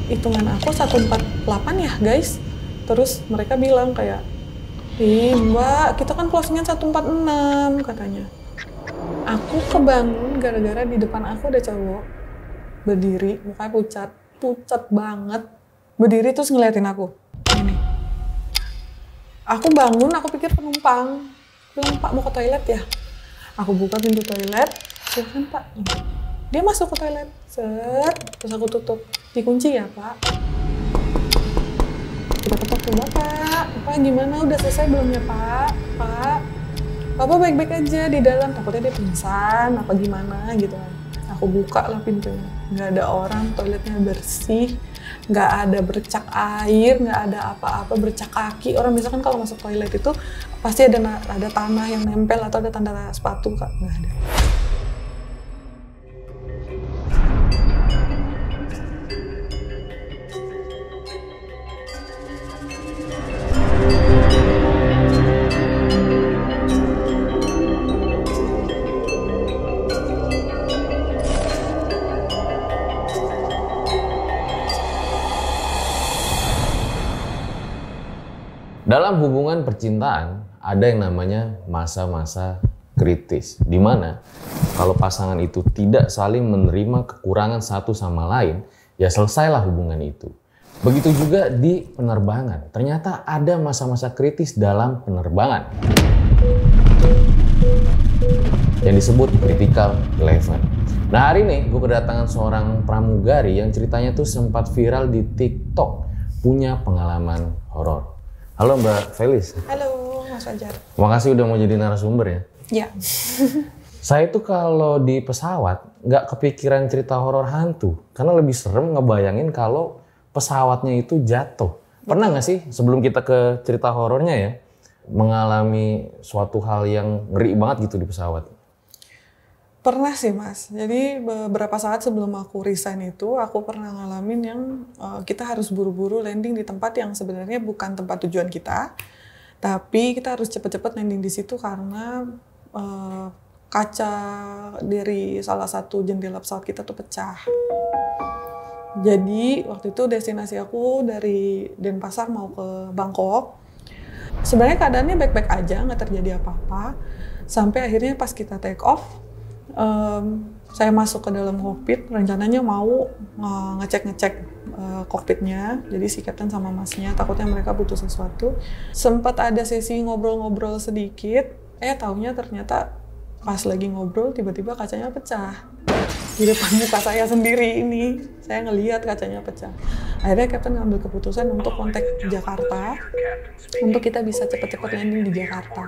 hitungan aku 148 ya guys. Terus mereka bilang kayak, ih mbak, kita kan closing-nya 146 katanya. Aku kebangun gara-gara di depan aku ada cowok berdiri, mukanya pucat banget, berdiri terus ngeliatin aku. Ini. Aku bangun, aku pikir penumpang. Bilang, Pak mau ke toilet ya? Aku buka pintu toilet, silakan Pak. Dia masuk ke toilet, set, terus aku tutup. Dikunci ya Pak? Kita ketok ke Bapak gimana? Udah selesai belum ya Pak? Pak, Bapak baik-baik aja di dalam, takutnya dia pingsan apa gimana gitu kan. Aku buka lah pintunya, nggak ada orang, toiletnya bersih, nggak ada bercak air, nggak ada apa-apa, bercak kaki. Orang biasanya kan kalau masuk toilet itu pasti ada tanah yang nempel atau ada tanda sepatu, Kak, nggak ada. Dalam hubungan percintaan, ada yang namanya masa-masa kritis, di mana kalau pasangan itu tidak saling menerima kekurangan satu sama lain, ya selesailah hubungan itu. Begitu juga di penerbangan, ternyata ada masa-masa kritis dalam penerbangan yang disebut critical eleven. Nah hari ini gue kedatangan seorang pramugari yang ceritanya tuh sempat viral di TikTok, punya pengalaman horor. Halo Mbak Felis. Halo Mas Fajar. Makasih udah mau jadi narasumber ya. Ya. Saya tuh kalau di pesawat nggak kepikiran cerita horor hantu, karena lebih serem ngebayangin kalau pesawatnya itu jatuh. Pernah nggak sih sebelum kita ke cerita horornya ya, mengalami suatu hal yang ngeri banget gitu di pesawat? Pernah sih Mas, jadi beberapa saat sebelum aku resign itu, aku pernah ngalamin yang kita harus buru-buru landing di tempat yang sebenarnya bukan tempat tujuan kita, tapi kita harus cepet-cepet landing di situ karena kaca dari salah satu jendela pesawat kita tuh pecah. Jadi waktu itu destinasi aku dari Denpasar mau ke Bangkok. Sebenarnya keadaannya baik-baik aja, nggak terjadi apa-apa, sampai akhirnya pas kita take off, saya masuk ke dalam kokpit, rencananya mau ngecek kokpitnya, jadi si kapten sama masnya takutnya mereka butuh sesuatu. Sempat ada sesi ngobrol-ngobrol sedikit, taunya ternyata pas lagi ngobrol tiba-tiba kacanya pecah di depan muka saya sendiri ini. Saya ngelihat kacanya pecah. Akhirnya kapten ngambil keputusan untuk kontak Jakarta untuk kita bisa cepet-cepet landing di Jakarta.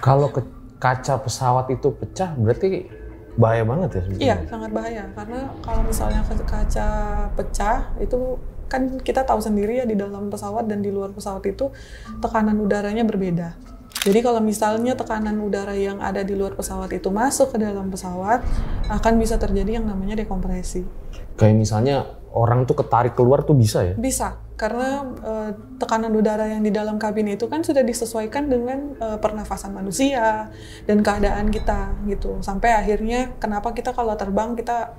Kalau kaca pesawat itu pecah, berarti bahaya banget ya sebetulnya? Iya, sangat bahaya. Karena kalau misalnya kaca pecah, itu kan kita tahu sendiri ya di dalam pesawat dan di luar pesawat itu tekanan udaranya berbeda. Jadi kalau misalnya tekanan udara yang ada di luar pesawat itu masuk ke dalam pesawat, akan bisa terjadi yang namanya dekompresi. Kayak misalnya orang tuh ketarik keluar tuh bisa ya? Bisa, karena tekanan udara yang di dalam kabin itu kan sudah disesuaikan dengan pernafasan manusia dan keadaan kita gitu. Sampai akhirnya kenapa kita kalau terbang kita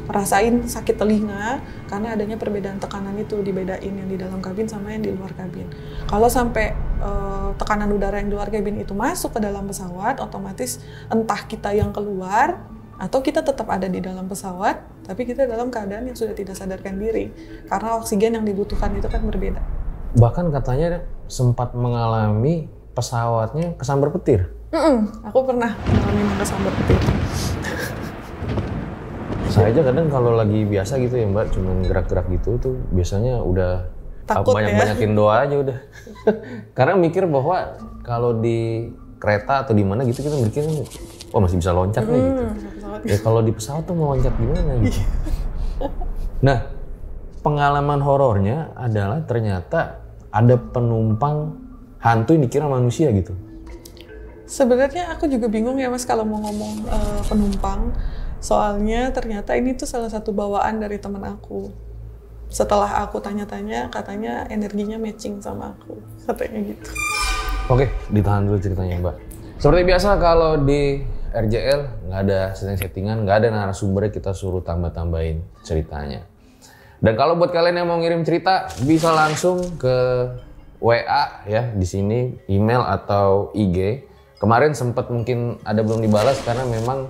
merasain sakit telinga karena adanya perbedaan tekanan itu, dibedain yang di dalam kabin sama yang di luar kabin. Kalau sampai tekanan udara yang di luar kabin itu masuk ke dalam pesawat, otomatis entah kita yang keluar atau kita tetap ada di dalam pesawat, tapi kita dalam keadaan yang sudah tidak sadarkan diri. Karena oksigen yang dibutuhkan itu kan berbeda. Bahkan katanya sempat mengalami pesawatnya kesambar petir. Aku pernah mengalami kesambar petir. Saya aja kadang kalau lagi biasa gitu ya Mbak, cuman gerak-gerak gitu tuh biasanya udah takut banyakin doa aja udah. Karena mikir bahwa kalau di kereta atau di mana gitu kita mikir, oh masih bisa loncat nih gitu. Ya kalau di pesawat tuh mau loncat gimana gitu. Nah, pengalaman horornya adalah ternyata ada penumpang hantu yang dikira manusia gitu. Sebenarnya aku juga bingung ya Mas kalau mau ngomong penumpang. Soalnya ternyata ini tuh salah satu bawaan dari teman aku. Setelah aku tanya-tanya, katanya energinya matching sama aku. Katanya gitu. Oke, ditahan dulu ceritanya Mbak. Seperti biasa kalau di RJL nggak ada setting-settingan, nggak ada narasumbernya, kita suruh tambah-tambahin ceritanya. Dan kalau buat kalian yang mau ngirim cerita bisa langsung ke WA ya di sini, email atau IG. Kemarin sempat mungkin ada belum dibalas karena memang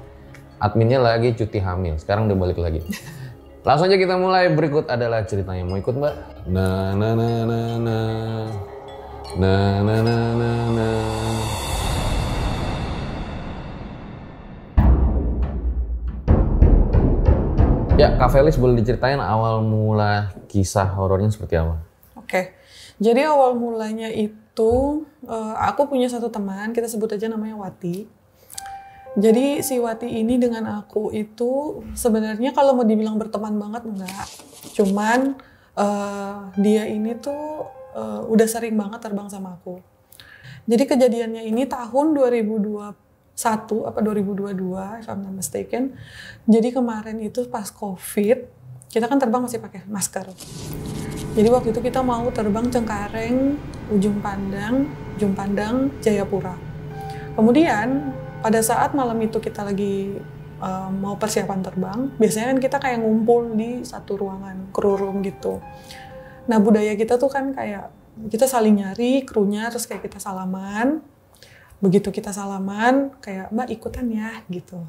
adminnya lagi cuti hamil. Sekarang udah balik lagi. Langsung aja kita mulai. Berikut adalah ceritanya. Mau ikut Mbak? Na na na na na na na na na na. Ya, Kak Felis boleh diceritain awal mula kisah horornya seperti apa? Oke, jadi awal mulanya itu aku punya satu teman, kita sebut aja namanya Wati. Jadi si Wati ini dengan aku itu sebenarnya kalau mau dibilang berteman banget enggak. Cuman dia ini tuh udah sering banget terbang sama aku. Jadi kejadiannya ini tahun 2021 apa 2022 if I'm not mistaken. Jadi kemarin itu pas COVID, kita kan terbang masih pakai masker. Jadi waktu itu kita mau terbang Cengkareng, Ujung Pandang, Jayapura. Kemudian pada saat malam itu kita lagi mau persiapan terbang, biasanya kan kita kayak ngumpul di satu ruangan, crew room gitu. Nah budaya kita tuh kan kayak kita saling nyari krunya, terus kayak kita salaman. Begitu kita salaman, kayak Mbak ikutan ya gitu.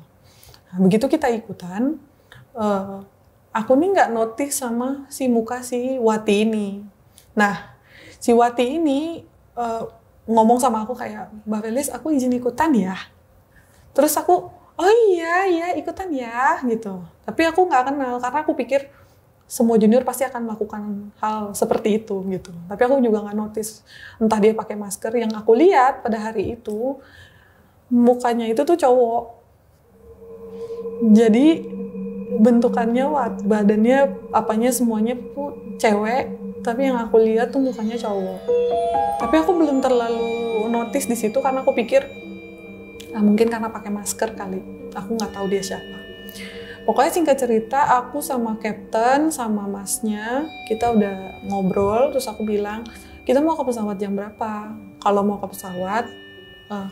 Nah, begitu kita ikutan, aku nih nggak notice sama si muka si Wati ini. Nah, si Wati ini ngomong sama aku kayak, Mbak Felis, aku izin ikutan ya. Terus aku, oh iya ikutan ya gitu. Tapi aku nggak kenal karena aku pikir semua junior pasti akan melakukan hal seperti itu gitu. Tapi aku juga nggak notice entah dia pakai masker. Yang aku lihat pada hari itu mukanya itu tuh cowok. Jadi bentukannya, badannya, apanya semuanya tuh cewek. Tapi yang aku lihat tuh mukanya cowok. Tapi aku belum terlalu notice di situ karena aku pikir mungkin karena pakai masker kali. Aku nggak tahu dia siapa. Pokoknya singkat cerita, aku sama Captain, sama masnya, kita udah ngobrol, terus aku bilang, kita mau ke pesawat jam berapa? Kalau mau ke pesawat,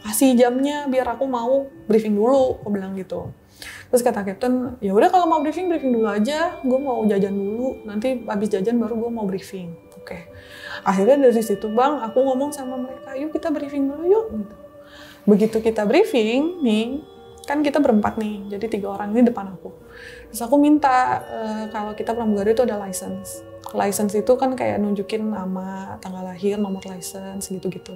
kasih jamnya biar aku mau briefing dulu, aku bilang gitu. Terus kata Captain, ya udah kalau mau briefing dulu aja, gue mau jajan dulu, nanti habis jajan baru gue mau briefing. Oke. Akhirnya dari situ Bang, aku ngomong sama mereka, yuk kita briefing dulu yuk. Gitu. Begitu kita briefing nih, kan kita berempat nih, jadi 3 orang ini depan aku. Terus aku minta kalau kita pramugari itu ada license. License itu kan kayak nunjukin nama, tanggal lahir, nomor license gitu-gitu.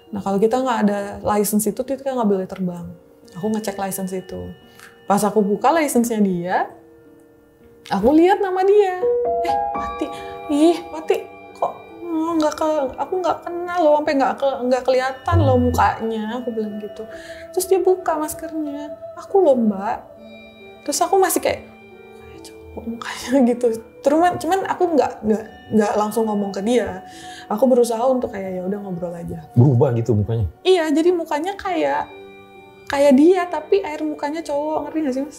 Nah kalau kita nggak ada license itu kita nggak boleh terbang. Aku ngecek license itu. Pas aku buka license-nya dia, aku lihat nama dia. Wati, Wati, kok aku nggak kenal loh, sampai nggak kelihatan loh mukanya, aku bilang gitu. Terus dia buka maskernya, aku loh Mbak. Terus aku masih kayak cowok mukanya gitu. Cuman aku nggak langsung ngomong ke dia. Aku berusaha untuk kayak ya udah ngobrol aja. Berubah gitu mukanya? Iya, jadi mukanya kayak dia, tapi air mukanya cowok, ngerti nggak sih Mas?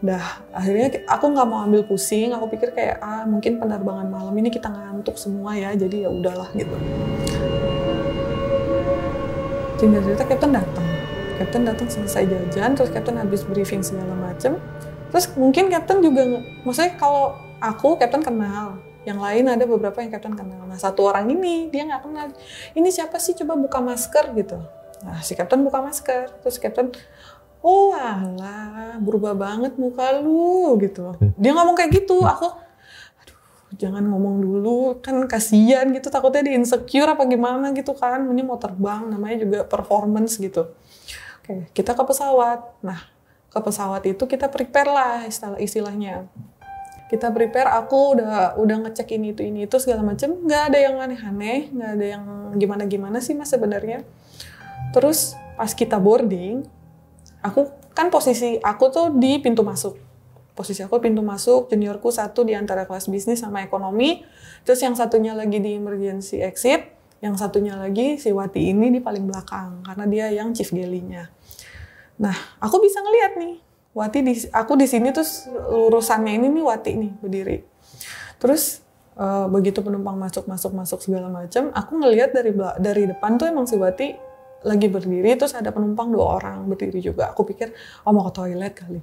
Nah, akhirnya aku nggak mau ambil pusing, aku pikir kayak mungkin penerbangan malam ini kita ngantuk semua ya, jadi ya udahlah gitu. Singkat cerita Captain datang selesai jajan, terus Captain habis briefing segala macem. Terus mungkin Captain juga, maksudnya kalau aku Captain kenal, yang lain ada beberapa yang Captain kenal. Nah satu orang ini dia nggak kenal, ini siapa sih, coba buka masker gitu. Nah si Captain buka masker, terus Captain, oh alah, berubah banget muka lu gitu. Dia ngomong kayak gitu, aku, aduh jangan ngomong dulu, kan kasihan gitu, takutnya dia insecure apa gimana gitu kan. Ini mau terbang, namanya juga performance gitu. Oke, kita ke pesawat. Nah, ke pesawat itu kita prepare lah istilahnya. Kita prepare, aku udah ngecek ini itu segala macam. Nggak ada yang aneh-aneh, nggak ada yang gimana-gimana sih Mas sebenarnya. Terus pas kita boarding, posisi aku tuh di pintu masuk. Posisi aku pintu masuk, juniorku satu di antara kelas bisnis sama ekonomi, terus yang satunya lagi di emergency exit, yang satunya lagi si Wati ini di paling belakang, karena dia yang chief galley-nya. Nah, aku bisa ngeliat nih, aku di sini terus lurusannya ini nih Wati nih berdiri. Terus begitu penumpang masuk segala macam, aku ngeliat dari depan tuh emang si Wati lagi berdiri, terus ada penumpang 2 orang berdiri juga. Aku pikir, oh mau ke toilet kali.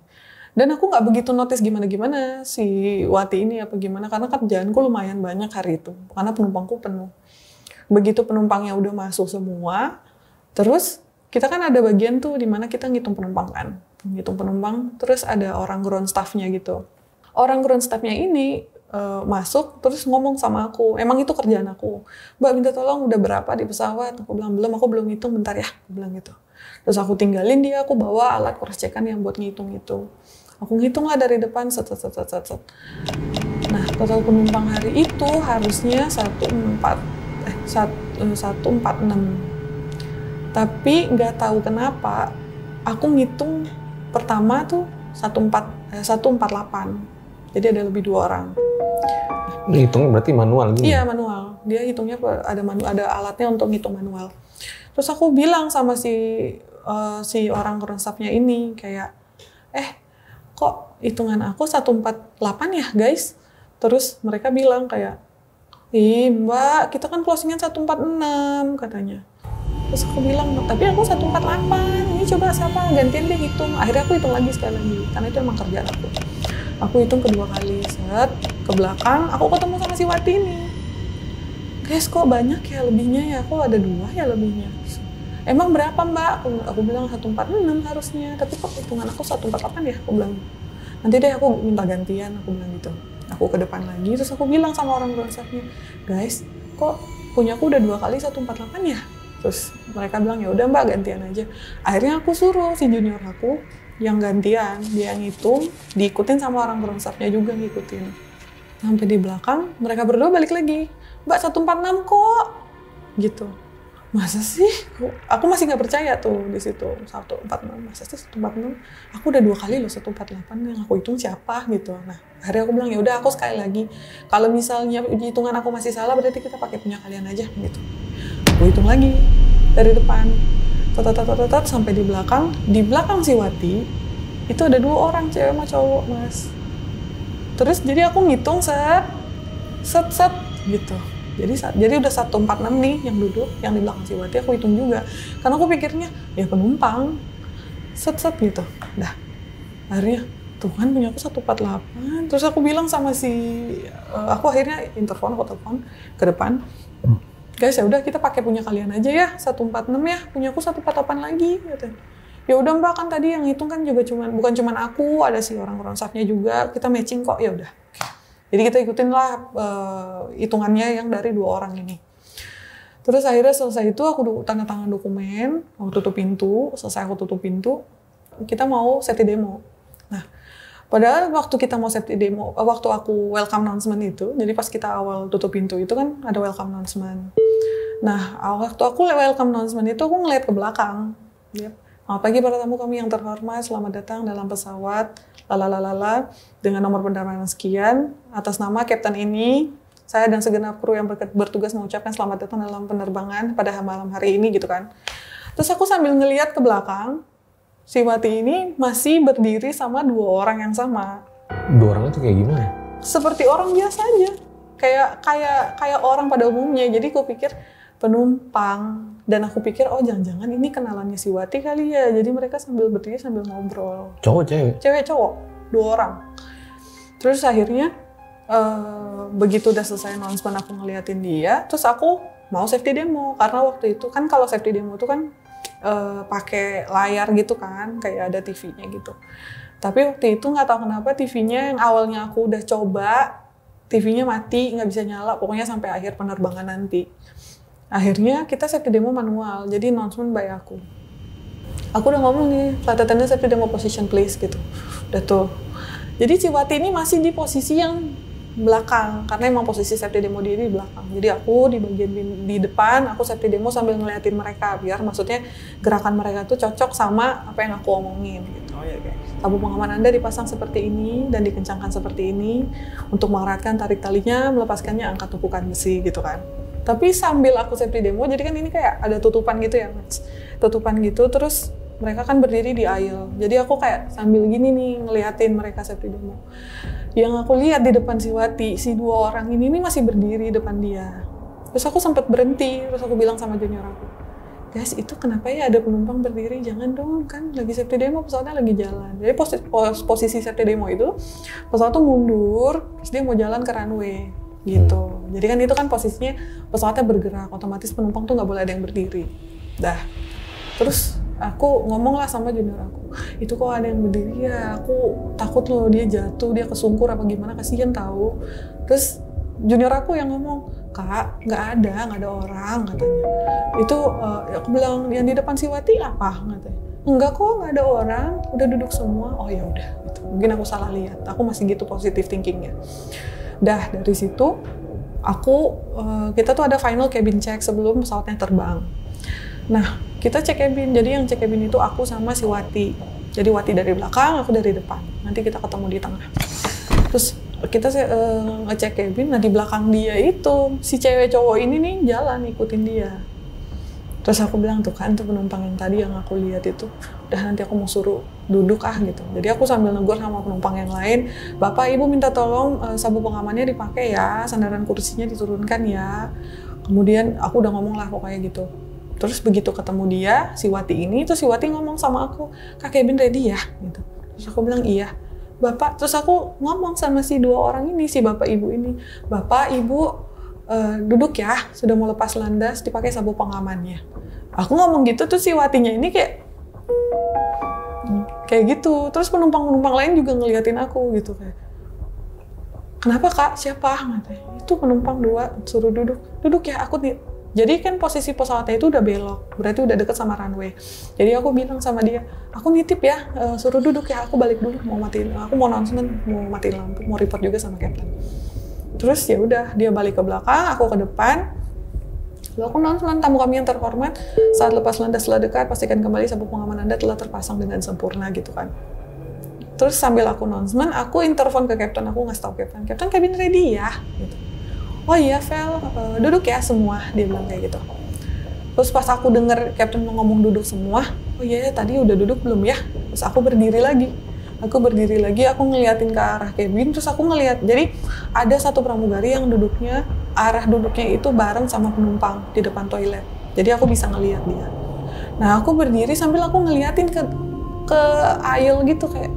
Dan aku nggak begitu notice gimana-gimana si Wati ini apa gimana, karena kerjaanku lumayan banyak hari itu, karena penumpangku penuh. Begitu penumpangnya udah masuk semua, terus kita kan ada bagian tuh di mana kita ngitung penumpang kan. Ngitung penumpang, terus ada orang ground staff-nya gitu. Orang ground staff-nya ini masuk, terus ngomong sama aku. Emang itu kerjaan aku. Mbak minta tolong udah berapa di pesawat? Aku bilang, belum, aku belum ngitung, bentar ya. Aku bilang gitu. Terus aku tinggalin dia, aku bawa alat cross check-an yang buat ngitung itu. Aku ngitung lah dari depan, set. Nah, total penumpang hari itu harusnya 146. Tapi nggak tahu kenapa, aku ngitung pertama tuh 148. Jadi ada lebih 2 orang. Hitungnya berarti manual gitu? Iya, manual. Dia hitungnya ada alatnya untuk ngitung manual. Terus aku bilang sama si orang ground staff-nya ini kayak, kok hitungan aku 148 ya guys? Terus mereka bilang kayak, ih mbak, kita kan closing-nya 146 katanya. Terus aku bilang, tapi aku 148, ini coba siapa, gantian dia hitung. Akhirnya aku hitung lagi sekali lagi, karena itu emang kerjaan aku. Aku hitung kedua kali, ke belakang, aku ketemu sama si Wati ini. Guys, kok banyak ya lebihnya ya, kok ada 2 ya lebihnya. Emang berapa mbak? Aku bilang 146 harusnya, tapi kok hitungan aku 148 ya? Aku bilang, nanti deh aku minta gantian, aku bilang gitu. Aku ke depan lagi, terus aku bilang sama orang ground staff-nya, guys, kok punya aku udah 2 kali 148 ya? Terus mereka bilang, ya udah mbak gantian aja. Akhirnya aku suruh si junior aku yang gantian, dia ngitung, diikutin sama orang ground staff-nya juga ngikutin. Sampai di belakang, mereka berdua balik lagi. Mbak 146 kok, gitu. Masa sih? Aku masih nggak percaya tuh di situ 146. Masa sih 146? Aku udah 2 kali loh 148 yang aku hitung siapa gitu. Nah, akhirnya aku bilang ya udah aku sekali lagi. Kalau misalnya hitungan aku masih salah, berarti kita pakai punya kalian aja gitu. Aku hitung lagi dari depan. Sampai di belakang si Wati itu ada 2 orang cewek sama cowok mas. Terus jadi aku ngitung set gitu. Jadi udah 146 nih yang duduk, yang di belakang si Wati aku hitung juga. Karena aku pikirnya ya penumpang set gitu. Dah akhirnya tuh kan punya aku 148. Terus aku bilang sama aku akhirnya telepon ke depan. Guys, ya udah kita pakai punya kalian aja ya, 146 ya, punya aku 148 lagi gitu. Ya udah mbak, kan tadi yang hitung kan juga bukan cuman aku, ada si orang staff-nya juga, kita matching kok, ya udah. Jadi kita ikutin lah hitungannya yang dari 2 orang ini. Terus akhirnya selesai itu aku tanda tangan dokumen, aku tutup pintu, kita mau safety demo. Nah, padahal waktu kita mau safety demo, waktu aku welcome announcement itu, jadi pas kita awal tutup pintu itu kan ada welcome announcement. Nah, waktu aku welcome announcement itu aku ngeliat ke belakang. Selamat pagi para tamu kami yang terhormat, selamat datang dalam pesawat lalalala dengan nomor penerbangan sekian. Atas nama Kapten ini, saya dan segenap kru yang bertugas mengucapkan selamat datang dalam penerbangan pada malam hari ini gitu kan. Terus aku sambil ngeliat ke belakang, si Wati ini masih berdiri sama 2 orang yang sama. 2 orang itu kayak gimana? Seperti orang biasa aja, kayak orang pada umumnya. Jadi aku pikir penumpang, dan aku pikir oh jangan-jangan ini kenalannya si Wati kali ya. Jadi mereka sambil berdiri sambil ngobrol. Cowok cewek? Cewek cowok, 2 orang. Terus akhirnya begitu udah selesai announcement aku ngeliatin dia, terus aku mau safety demo karena waktu itu kan kalau safety demo itu kan pakai layar gitu kan, kayak ada TV-nya gitu. Tapi waktu itu nggak tahu kenapa TV-nya yang awalnya aku udah coba, TV-nya mati, nggak bisa nyala, pokoknya sampai akhir penerbangan nanti. Akhirnya kita safety demo manual, jadi announcement by aku. Aku udah ngomong nih, flight attendant safety demo position please gitu. Udah tuh. Jadi si Wati ini masih di posisi yang belakang, karena emang posisi safety demo dia di belakang. Jadi aku di bagian di depan, aku safety demo sambil ngeliatin mereka, biar maksudnya gerakan mereka tuh cocok sama apa yang aku omongin gitu. Oh ya guys. Tabung pengaman Anda dipasang seperti ini dan dikencangkan seperti ini untuk mengeratkan tarik talinya, melepaskannya angkat tumpukan besi gitu kan. Tapi sambil aku safety demo, jadi kan ini kayak ada tutupan gitu ya, Mas. Tutupan gitu, terus mereka kan berdiri di aisle. Jadi aku kayak sambil gini nih, ngeliatin mereka safety demo. Yang aku lihat di depan si Wati, si 2 orang ini masih berdiri depan dia. Terus aku sempat berhenti, terus aku bilang sama junior aku, guys itu kenapa ya ada penumpang berdiri, jangan dong, kan lagi safety demo, pesawatnya lagi jalan. Jadi posisi safety demo itu pesawat tuh mundur, terus dia mau jalan ke runway gitu. Jadi kan itu kan posisinya pesawatnya bergerak, otomatis penumpang tuh nggak boleh ada yang berdiri. Dah, terus aku ngomong lah sama junior aku, itu kok ada yang berdiri ya, aku takut loh dia jatuh, dia kesungkur apa gimana, kasihan tahu. Terus junior aku yang ngomong, Kak, nggak ada orang katanya. Itu aku bilang yang di depan si Wati apa katanya. Enggak kok, nggak ada orang, udah duduk semua. Oh ya udah, gitu. Mungkin aku salah lihat. Aku masih gitu positive thinkingnya. Dah dari situ kita tuh ada final cabin check sebelum pesawatnya terbang. Nah kita cek cabin. Jadi yang cek cabin itu aku sama si Wati. Jadi Wati dari belakang, aku dari depan. Nanti kita ketemu di tengah. Terus kita ngecek cabin, nah di belakang dia itu si cewek cowok ini nih jalan ikutin dia. Terus aku bilang tuh kan tuh penumpang yang tadi yang aku lihat itu, udah nanti aku mau suruh duduk gitu. Jadi aku sambil negur sama penumpang yang lain, Bapak Ibu minta tolong sabuk pengamannya dipakai ya, sandaran kursinya diturunkan ya. Kemudian aku udah ngomong lah pokoknya gitu. Terus begitu ketemu dia, si Wati ini, terus si Wati ngomong sama aku, Kak cabin ready ya? Gitu. Terus aku bilang iya. Bapak, terus aku ngomong sama si dua orang ini, si bapak ibu ini, Bapak ibu duduk ya, sudah mau lepas landas, dipakai sabuk pengamannya. Aku ngomong gitu, terus si Watinya ini kayak gitu. Terus penumpang-penumpang lain juga ngeliatin aku gitu kayak, kenapa Kak? Siapa? Katanya, itu penumpang dua suruh duduk ya. Aku jadi kan posisi pesawatnya itu udah belok, berarti udah deket sama runway. Jadi aku bilang sama dia, aku nitip ya, suruh duduk ya, aku balik dulu, aku mau announcement, mau matiin lampu, mau report juga sama captain. Terus ya udah, dia balik ke belakang, aku ke depan. Lalu aku announcement, tamu kami yang terhormat, saat lepas landas telah dekat, pastikan kembali sabuk pengaman Anda telah terpasang dengan sempurna gitu kan. Terus sambil aku announcement, aku interphone ke captain, aku ngasih tau captain, cabin ready ya, gitu. Oh iya, Vel, duduk ya semua, dia bilang kayak gitu. Terus pas aku denger Captain mau ngomong duduk semua, oh iya tadi udah duduk belum ya? Terus aku berdiri lagi, aku ngeliatin ke arah cabin, terus aku ngeliat, jadi ada satu pramugari yang arah duduknya itu bareng sama penumpang di depan toilet. Jadi aku bisa ngeliat dia. Nah aku berdiri sambil aku ngeliatin ke aisle gitu kayak,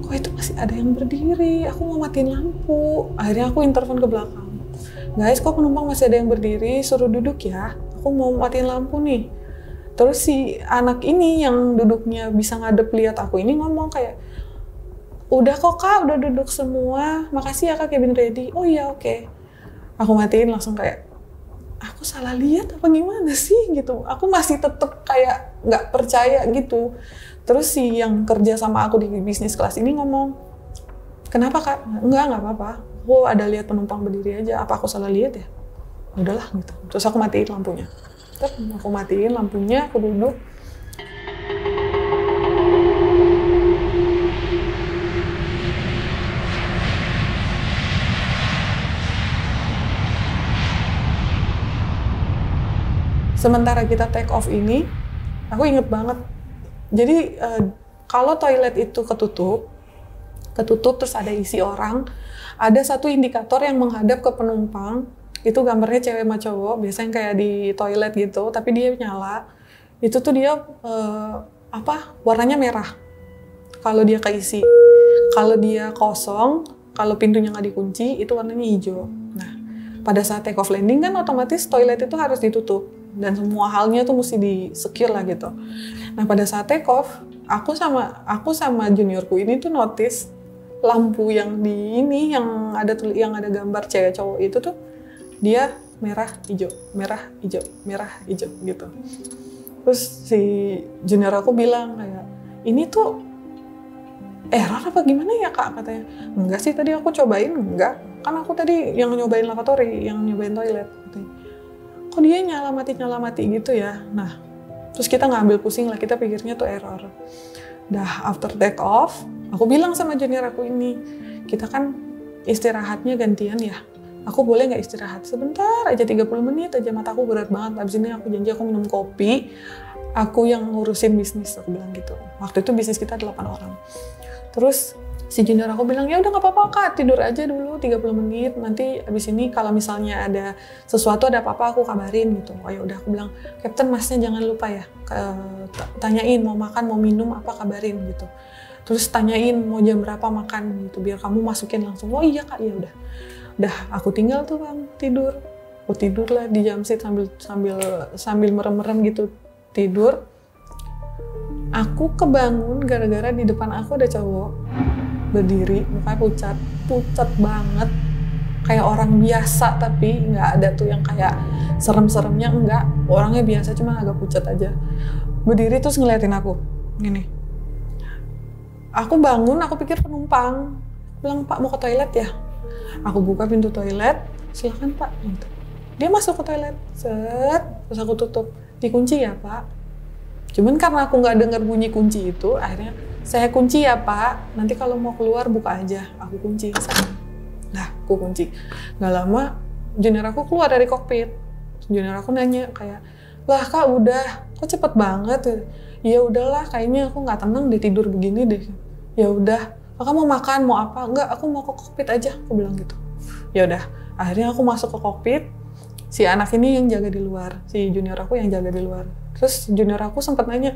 kok itu masih ada yang berdiri, aku mau matiin lampu. Akhirnya aku interphone ke belakang. Guys, kok penumpang masih ada yang berdiri, suruh duduk ya. Aku mau matiin lampu nih. Terus si anak ini yang duduknya bisa ngadep lihat aku ini ngomong kayak, udah kok Kak, udah duduk semua. Makasih ya Kak, cabin ready. Oh iya, oke. Aku matiin langsung kayak, aku salah lihat apa gimana sih gitu. Aku masih tetep kayak nggak percaya gitu. Terus si yang kerja sama aku di bisnis kelas ini ngomong, kenapa Kak? Enggak apa-apa. Aku ada lihat penumpang berdiri aja. Apa aku salah lihat ya? Udahlah gitu. Terus aku matiin lampunya. Terus aku matiin lampunya, aku duduk. Sementara kita take off ini, aku inget banget. Jadi kalau toilet itu ketutup terus ada isi orang, ada satu indikator yang menghadap ke penumpang, itu gambarnya cewek sama cowok, biasanya kayak di toilet gitu, tapi dia nyala. Itu tuh dia warnanya merah kalau dia keisi. Kalau dia kosong, kalau pintunya nggak dikunci, itu warnanya hijau. Nah, pada saat take off landing kan otomatis toilet itu harus ditutup. Dan semua halnya tuh mesti di-secure lah gitu. Nah pada saat take off, aku sama juniorku ini tuh notice lampu yang yang ada gambar cewek cowok itu tuh dia merah hijau gitu. Terus si junior aku bilang kayak, ini tuh error apa gimana ya Kak, katanya. Enggak sih, tadi aku cobain, enggak. Kan aku tadi yang nyobain lavatory, yang nyobain toilet katanya. Kok dia nyala mati gitu ya. Nah, terus kita ngambil pusing lah, kita pikirnya tuh error. Dah after take off, aku bilang sama junior aku ini, kita kan istirahatnya gantian ya. Aku boleh nggak istirahat sebentar aja, 30 menit aja, mataku berat banget. Abis ini aku janji aku minum kopi, aku yang ngurusin bisnis, aku bilang gitu. Waktu itu bisnis kita 8 orang. Terus Si junior aku bilang, ya udah nggak apa-apa Kak, tidur aja dulu 30 menit. Nanti abis ini kalau misalnya ada sesuatu, ada apa-apa aku kabarin gitu. Oh ya udah, aku bilang, Kapten Masnya jangan lupa ya, tanyain mau makan, mau minum apa, kabarin gitu. Terus tanyain mau jam berapa makan gitu, biar kamu masukin langsung. Oh iya Kak, ya udah. Udah aku tinggal tuh Bang, tidur. Aku tidur lah di jam seat sambil merem-merem gitu tidur. Aku kebangun gara-gara di depan aku ada cowok berdiri, mukanya pucat banget, kayak orang biasa, tapi nggak ada tuh yang kayak serem-seremnya, enggak, orangnya biasa cuma agak pucat aja. Berdiri terus ngeliatin aku, gini. Aku bangun, aku pikir penumpang, bilang Pak mau ke toilet ya? Aku buka pintu toilet, silakan Pak. Gitu. Dia masuk ke toilet, set, terus aku tutup, dikunci ya Pak. Cuman karena aku nggak dengar bunyi kunci itu, akhirnya saya kunci ya Pak, nanti kalau mau keluar buka aja, aku kunci. Nah, aku kunci. Nggak lama, junior aku keluar dari kokpit. Junior aku nanya kayak, lah Kak udah, kok cepet banget? Ya udahlah, kayaknya aku nggak tenang deh tidur begini deh. Ya udah, Kakak mau makan, mau apa? Enggak, aku mau ke kokpit aja, aku bilang gitu. Ya udah, akhirnya aku masuk ke kokpit. Si anak ini yang jaga di luar, si junior aku yang jaga di luar. Terus junior aku sempat nanya,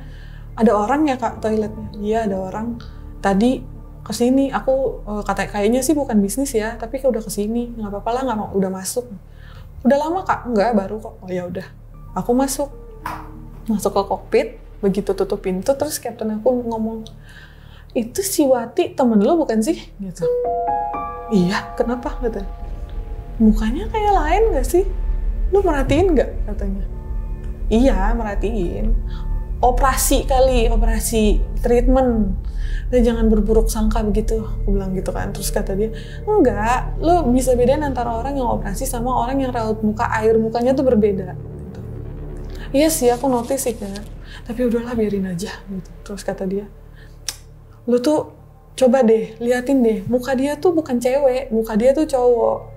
ada orang ya Kak toiletnya? Iya ada orang. Tadi kesini, aku kayaknya sih bukan bisnis ya, tapi udah kesini, nggak apa-apa lah, nggak mau, udah masuk. Udah lama Kak? Enggak, baru kok. Oh ya udah, aku masuk ke kokpit, begitu tutup pintu, terus kapten aku ngomong, itu si Wati temen lo bukan sih? Gitu. Iya, kenapa? Katanya. Mukanya kayak lain nggak sih? Lu merhatiin nggak? Katanya. Iya, merhatiin. Operasi kali, operasi treatment. Dan jangan berburuk sangka begitu, aku bilang gitu kan. Terus kata dia, enggak, lu bisa bedain antara orang yang operasi sama orang yang raut muka, air mukanya tuh berbeda. Gitu. Iya sih, aku notice sih kan. Tapi udahlah biarin aja. Gitu. Terus kata dia, lu tuh coba deh, liatin deh, muka dia tuh bukan cewek, muka dia tuh cowok.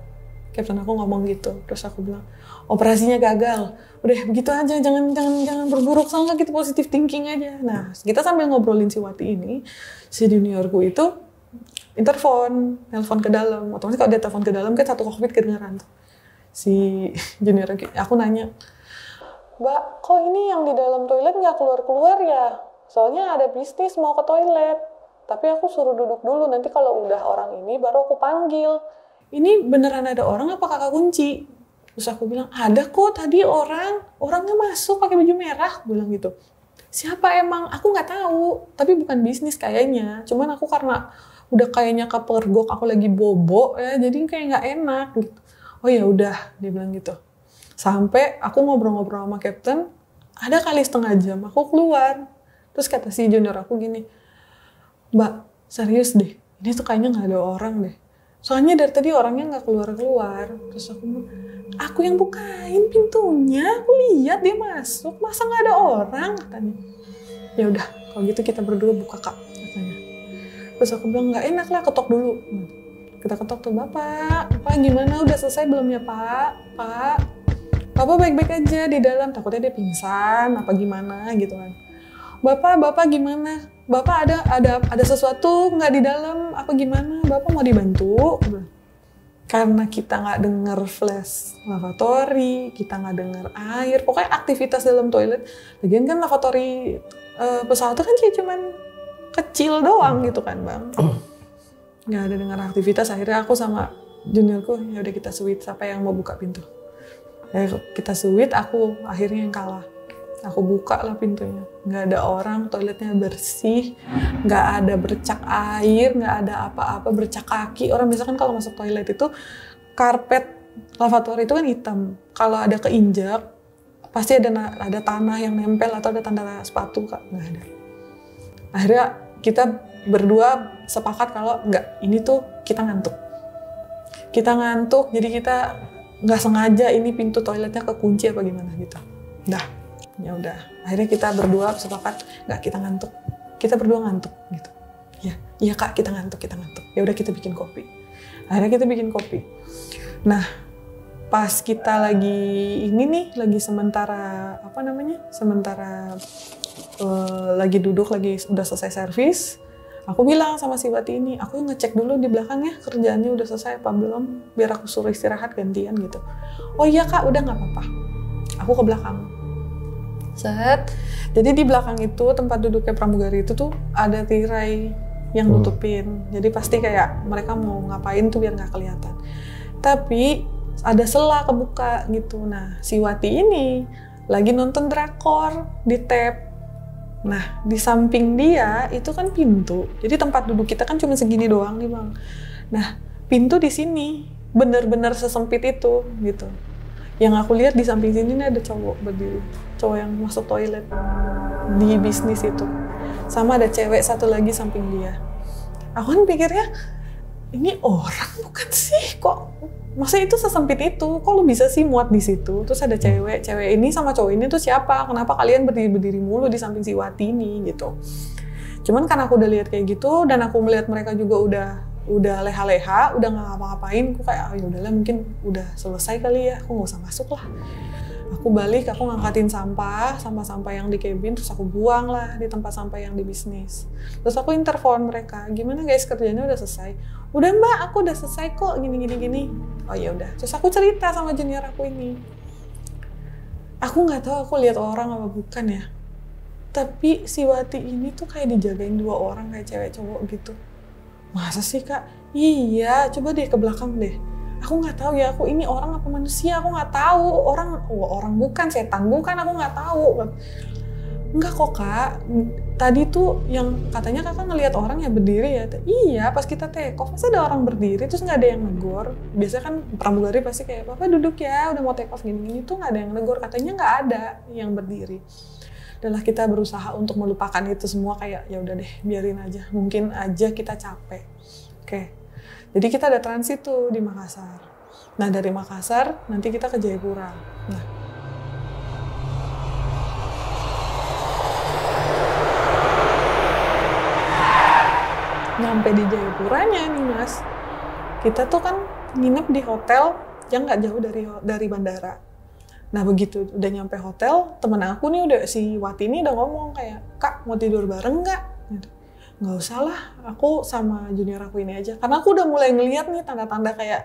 Kapten aku ngomong gitu. Terus aku bilang, operasinya gagal. Udah begitu aja, jangan berburuk sangka gitu, positive thinking aja. Nah, kita sambil ngobrolin si Wati ini, si juniorku itu nelpon ke dalam. Otomatis kalau dia telepon ke dalam kan satu kokpit kedengeran tuh. Si junior aku nanya, Mbak, kok ini yang di dalam toilet nggak keluar-keluar ya? Soalnya ada bisnis mau ke toilet. Tapi aku suruh duduk dulu, nanti kalau udah orang ini baru aku panggil. Ini beneran ada orang apa kakak kunci? Terus aku bilang, ada kok tadi orangnya masuk pakai baju merah, aku bilang gitu. Siapa emang? Aku nggak tahu, tapi bukan bisnis kayaknya. Cuman aku karena udah kayaknya kepergok, aku lagi bobo ya, jadi kayak nggak enak gitu. Oh ya udah, dia bilang gitu. Sampai aku ngobrol-ngobrol sama kapten, ada kali setengah jam, aku keluar. Terus kata si junior aku gini, Mbak, serius deh, ini tuh kayaknya nggak ada orang deh. Soalnya dari tadi orangnya nggak keluar-keluar. Terus aku yang bukain pintunya, aku lihat dia masuk, masa nggak ada orang? Katanya. Ya udah, kalau gitu kita berdua buka Kak, katanya. Terus aku bilang nggak enak lah, ketok dulu. Kita ketok tuh, Bapak gimana? Udah selesai belum ya Pak? Bapak baik-baik aja di dalam, takutnya dia pingsan, apa gimana gitu kan. Bapak gimana? Bapak ada sesuatu nggak di dalam? Apa gimana? Bapak mau dibantu? Karena kita nggak dengar flash lavatory, kita nggak dengar air, pokoknya aktivitas dalam toilet. Lagian kan lavatory pesawat itu kan cuman kecil doang gitu kan Bang. Nggak ada dengar aktivitas. Akhirnya aku sama juniorku, ya udah kita switch, siapa yang mau buka pintu? Kita switch, aku akhirnya yang kalah. Aku buka lah pintunya, nggak ada orang, toiletnya bersih, nggak ada bercak air, nggak ada apa-apa, bercak kaki. Orang biasa kan kalau masuk toilet itu karpet lavatory itu kan hitam. Kalau ada keinjak, pasti ada tanah yang nempel atau ada tanda sepatu, Kak. Nggak ada. Akhirnya kita berdua sepakat kalau nggak, ini tuh kita ngantuk. Jadi kita nggak sengaja ini pintu toiletnya kekunci apa gimana gitu. Ya udah, akhirnya kita berdua sepakat nggak, kita berdua ngantuk gitu. Iya Kak, kita ngantuk. Ya udah kita bikin kopi. Akhirnya kita bikin kopi. Nah, pas kita lagi sementara lagi duduk, udah selesai servis, Aku bilang sama si Wati ini, aku ngecek dulu di belakang ya kerjaannya udah selesai apa belum, biar aku suruh istirahat gantian gitu. Oh iya kak, udah nggak apa-apa. Aku ke belakang. Set. Jadi di belakang itu tempat duduknya pramugari itu tuh ada tirai yang nutupin. Jadi pasti kayak mereka mau ngapain tuh biar nggak kelihatan. Tapi ada sela kebuka gitu. Nah si Wati ini lagi nonton drakor di tab. Nah, di samping dia itu kan pintu. Jadi tempat duduk kita kan cuma segini doang nih, Bang. Nah, pintu di sini bener-bener sesempit itu gitu. Yang aku lihat di samping sini nih ada cowok berdiri. Cowok yang masuk toilet di bisnis itu. Sama ada cewek satu lagi samping dia. Aku kan pikirnya, ini orang bukan sih? Kok masa itu sesempit itu? Kok lu bisa sih muat di situ? Terus ada cewek ini sama cowok ini tuh siapa? Kenapa kalian berdiri mulu di samping si Wati ini gitu? Cuman karena aku udah lihat kayak gitu dan aku melihat mereka juga udah leha-leha, udah nggak ngapa-ngapain, aku kayak ya udahlah mungkin udah selesai kali ya, aku nggak usah masuk lah. Aku balik, aku ngangkatin sampah yang di cabin, terus aku buang lah di tempat sampah yang di bisnis. Terus aku interphone mereka, gimana guys kerjanya udah selesai? Udah mbak, aku udah selesai kok, gini. Oh ya udah. Terus aku cerita sama junior aku ini. Aku nggak tahu aku lihat orang apa bukan ya. Tapi si Wati ini tuh kayak dijagain 2 orang kayak cewek cowok gitu. Masa sih kak? Iya, coba deh ke belakang deh. Aku nggak tahu ya, aku ini orang apa manusia, aku nggak tahu. Orang bukan, setan bukan, aku nggak tahu. Enggak kok kak, tadi tuh yang katanya kakak ngelihat orang ya berdiri ya. Iya, pas kita take off, masa ada orang berdiri terus nggak ada yang negor. Biasanya kan pramugari pasti kayak, Bapak duduk ya, udah mau take off gini-gini tuh nggak ada yang negor. Katanya nggak ada yang berdiri. Adalah kita berusaha untuk melupakan itu semua kayak, ya udah deh, biarin aja. Mungkin aja kita capek. Oke. Jadi kita ada transit tuh di Makassar. Nah dari Makassar nanti kita ke Jayapura. Nah, nyampe di Jayapuranya nih mas, kita tuh kan nginep di hotel yang nggak jauh dari bandara. Nah begitu udah nyampe hotel, temen aku nih si Wati ini udah ngomong kayak, kak mau tidur bareng nggak? Nggak usah lah, aku sama junior aku ini aja. Karena aku udah mulai ngeliat nih tanda-tanda kayak,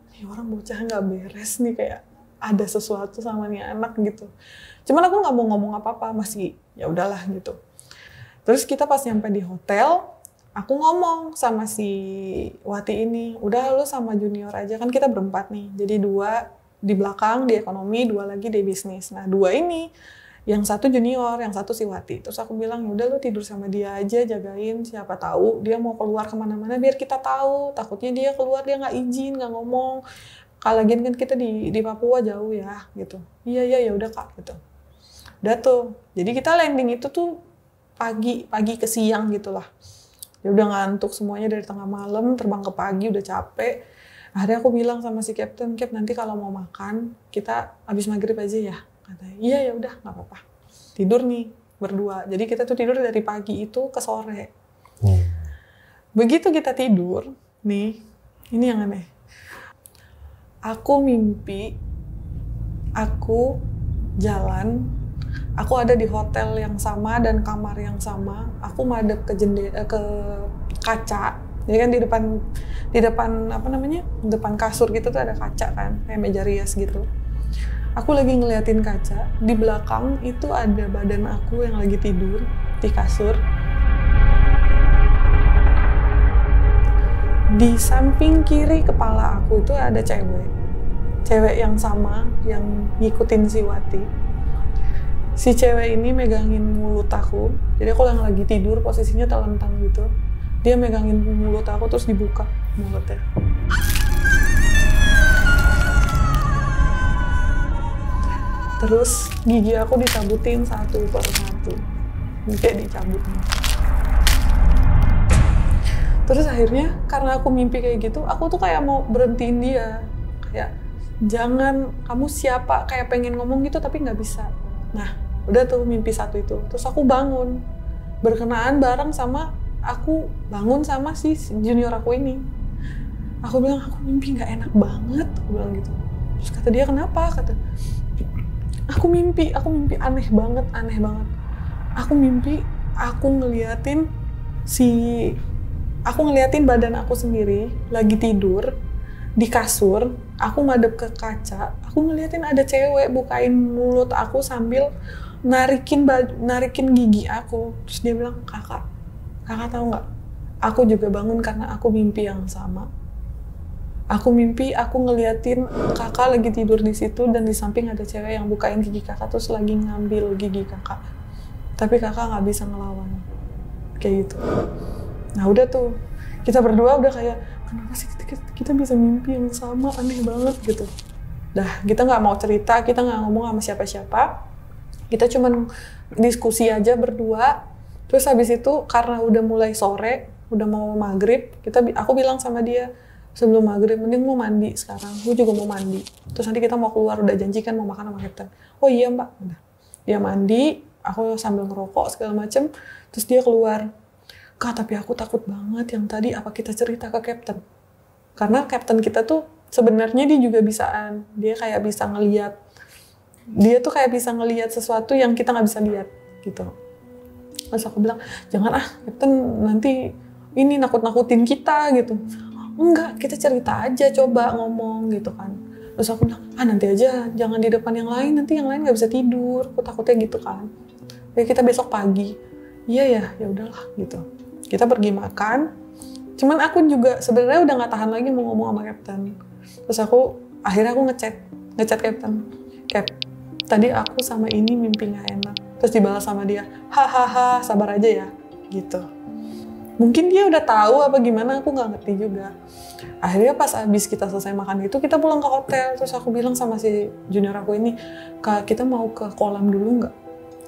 nih orang bocah nggak beres nih, kayak ada sesuatu sama nih anak gitu. Cuman aku nggak mau ngomong apa-apa, masih ya udahlah gitu. Terus kita pas nyampe di hotel, aku ngomong sama si Wati ini, udah lu sama junior aja, kan kita berempat nih. Jadi 2 di belakang, di ekonomi, 2 lagi di bisnis. Nah 2 ini, yang satu junior, yang satu si Wati. Terus aku bilang, udah lu tidur sama dia aja, jagain, siapa tahu dia mau keluar kemana-mana biar kita tahu. Takutnya dia keluar, dia nggak izin, nggak ngomong. Kalau lagian kan kita di Papua jauh ya, gitu. Iya, ya udah kak, gitu. Udah tuh. Jadi kita landing itu tuh pagi ke siang gitulah. Ya udah ngantuk semuanya dari tengah malam, terbang ke pagi, udah capek. Akhirnya aku bilang sama si Captain, Cap nanti kalau mau makan, kita habis maghrib aja ya. Katanya, iya ya udah nggak apa-apa. Tidur nih berdua. Jadi kita tuh tidur dari pagi itu ke sore. Begitu kita tidur, nih ini yang aneh. Aku mimpi, aku jalan, aku ada di hotel yang sama dan kamar yang sama. Aku madep ke ke kaca. Jadi kan di depan apa namanya? Depan kasur gitu tuh ada kaca kan, kayak meja rias gitu. Aku lagi ngeliatin kaca, di belakang itu ada badan aku yang lagi tidur di kasur. Di samping kiri kepala aku itu ada cewek yang sama, yang ngikutin si Wati. Si cewek ini megangin mulut aku, jadi aku yang lagi tidur posisinya telentang gitu. Dia megangin mulut aku terus dibuka mulutnya. Terus gigi aku dicabutin 1 per 1. Kayak dicabut. Terus akhirnya karena aku mimpi kayak gitu, aku tuh kayak mau berhentiin dia. Kayak, jangan, kamu siapa? Kayak pengen ngomong gitu tapi nggak bisa. Nah, udah tuh mimpi 1 itu. Terus aku bangun. Berkenaan bareng sama, aku bangun sama si junior aku ini. Aku bilang, aku mimpi nggak enak banget. Aku bilang gitu. Terus kata dia, kenapa? Kata, aku mimpi aneh banget. Aku mimpi, aku ngeliatin si aku ngeliatin badan aku sendiri lagi tidur di kasur, aku madep ke kaca, aku ngeliatin ada cewek bukain mulut aku sambil narikin gigi aku. Terus dia bilang, kakak tahu nggak? Aku juga bangun karena aku mimpi yang sama. Aku mimpi aku ngeliatin kakak lagi tidur di situ dan di samping ada cewek yang bukain gigi kakak terus lagi ngambil gigi kakak. Tapi kakak nggak bisa ngelawan. Kayak gitu. Nah udah tuh, kita berdua udah kayak, kenapa sih kita bisa mimpi yang sama, aneh banget gitu. Dah, kita nggak mau cerita, kita nggak ngomong sama siapa-siapa. Kita cuman diskusi aja berdua. Terus habis itu karena udah mulai sore, udah mau maghrib, aku bilang sama dia, sebelum maghrib, mending mau mandi sekarang, gue juga mau mandi. Terus nanti kita mau keluar, udah janji kan mau makan sama Captain. Oh iya mbak, udah. Dia mandi, aku sambil ngerokok segala macem, terus dia keluar. Kak, tapi aku takut banget yang tadi, apa kita cerita ke Captain? Karena Captain kita tuh sebenarnya dia juga bisaan, dia kayak bisa ngelihat, dia tuh kayak bisa ngelihat sesuatu yang kita nggak bisa lihat gitu. Terus aku bilang, jangan Captain nanti ini nakut-nakutin kita gitu. Enggak, kita cerita aja, coba ngomong gitu kan. Terus aku bilang, nanti aja, jangan di depan yang lain, nanti yang lain nggak bisa tidur. Aku takutnya gitu kan. Ya kita besok pagi. Iya ya udahlah gitu. Kita pergi makan. Cuman aku juga sebenarnya udah nggak tahan lagi mau ngomong sama Captain. Terus akhirnya aku ngechat Captain. Cap, tadi aku sama ini mimpi nggak enak. Terus dibalas sama dia, hahaha, sabar aja ya, gitu. Mungkin dia udah tahu apa gimana, aku nggak ngerti juga. Akhirnya pas abis kita selesai makan itu, kita pulang ke hotel. Terus aku bilang sama si junior aku ini, Kak, kita mau ke kolam dulu nggak?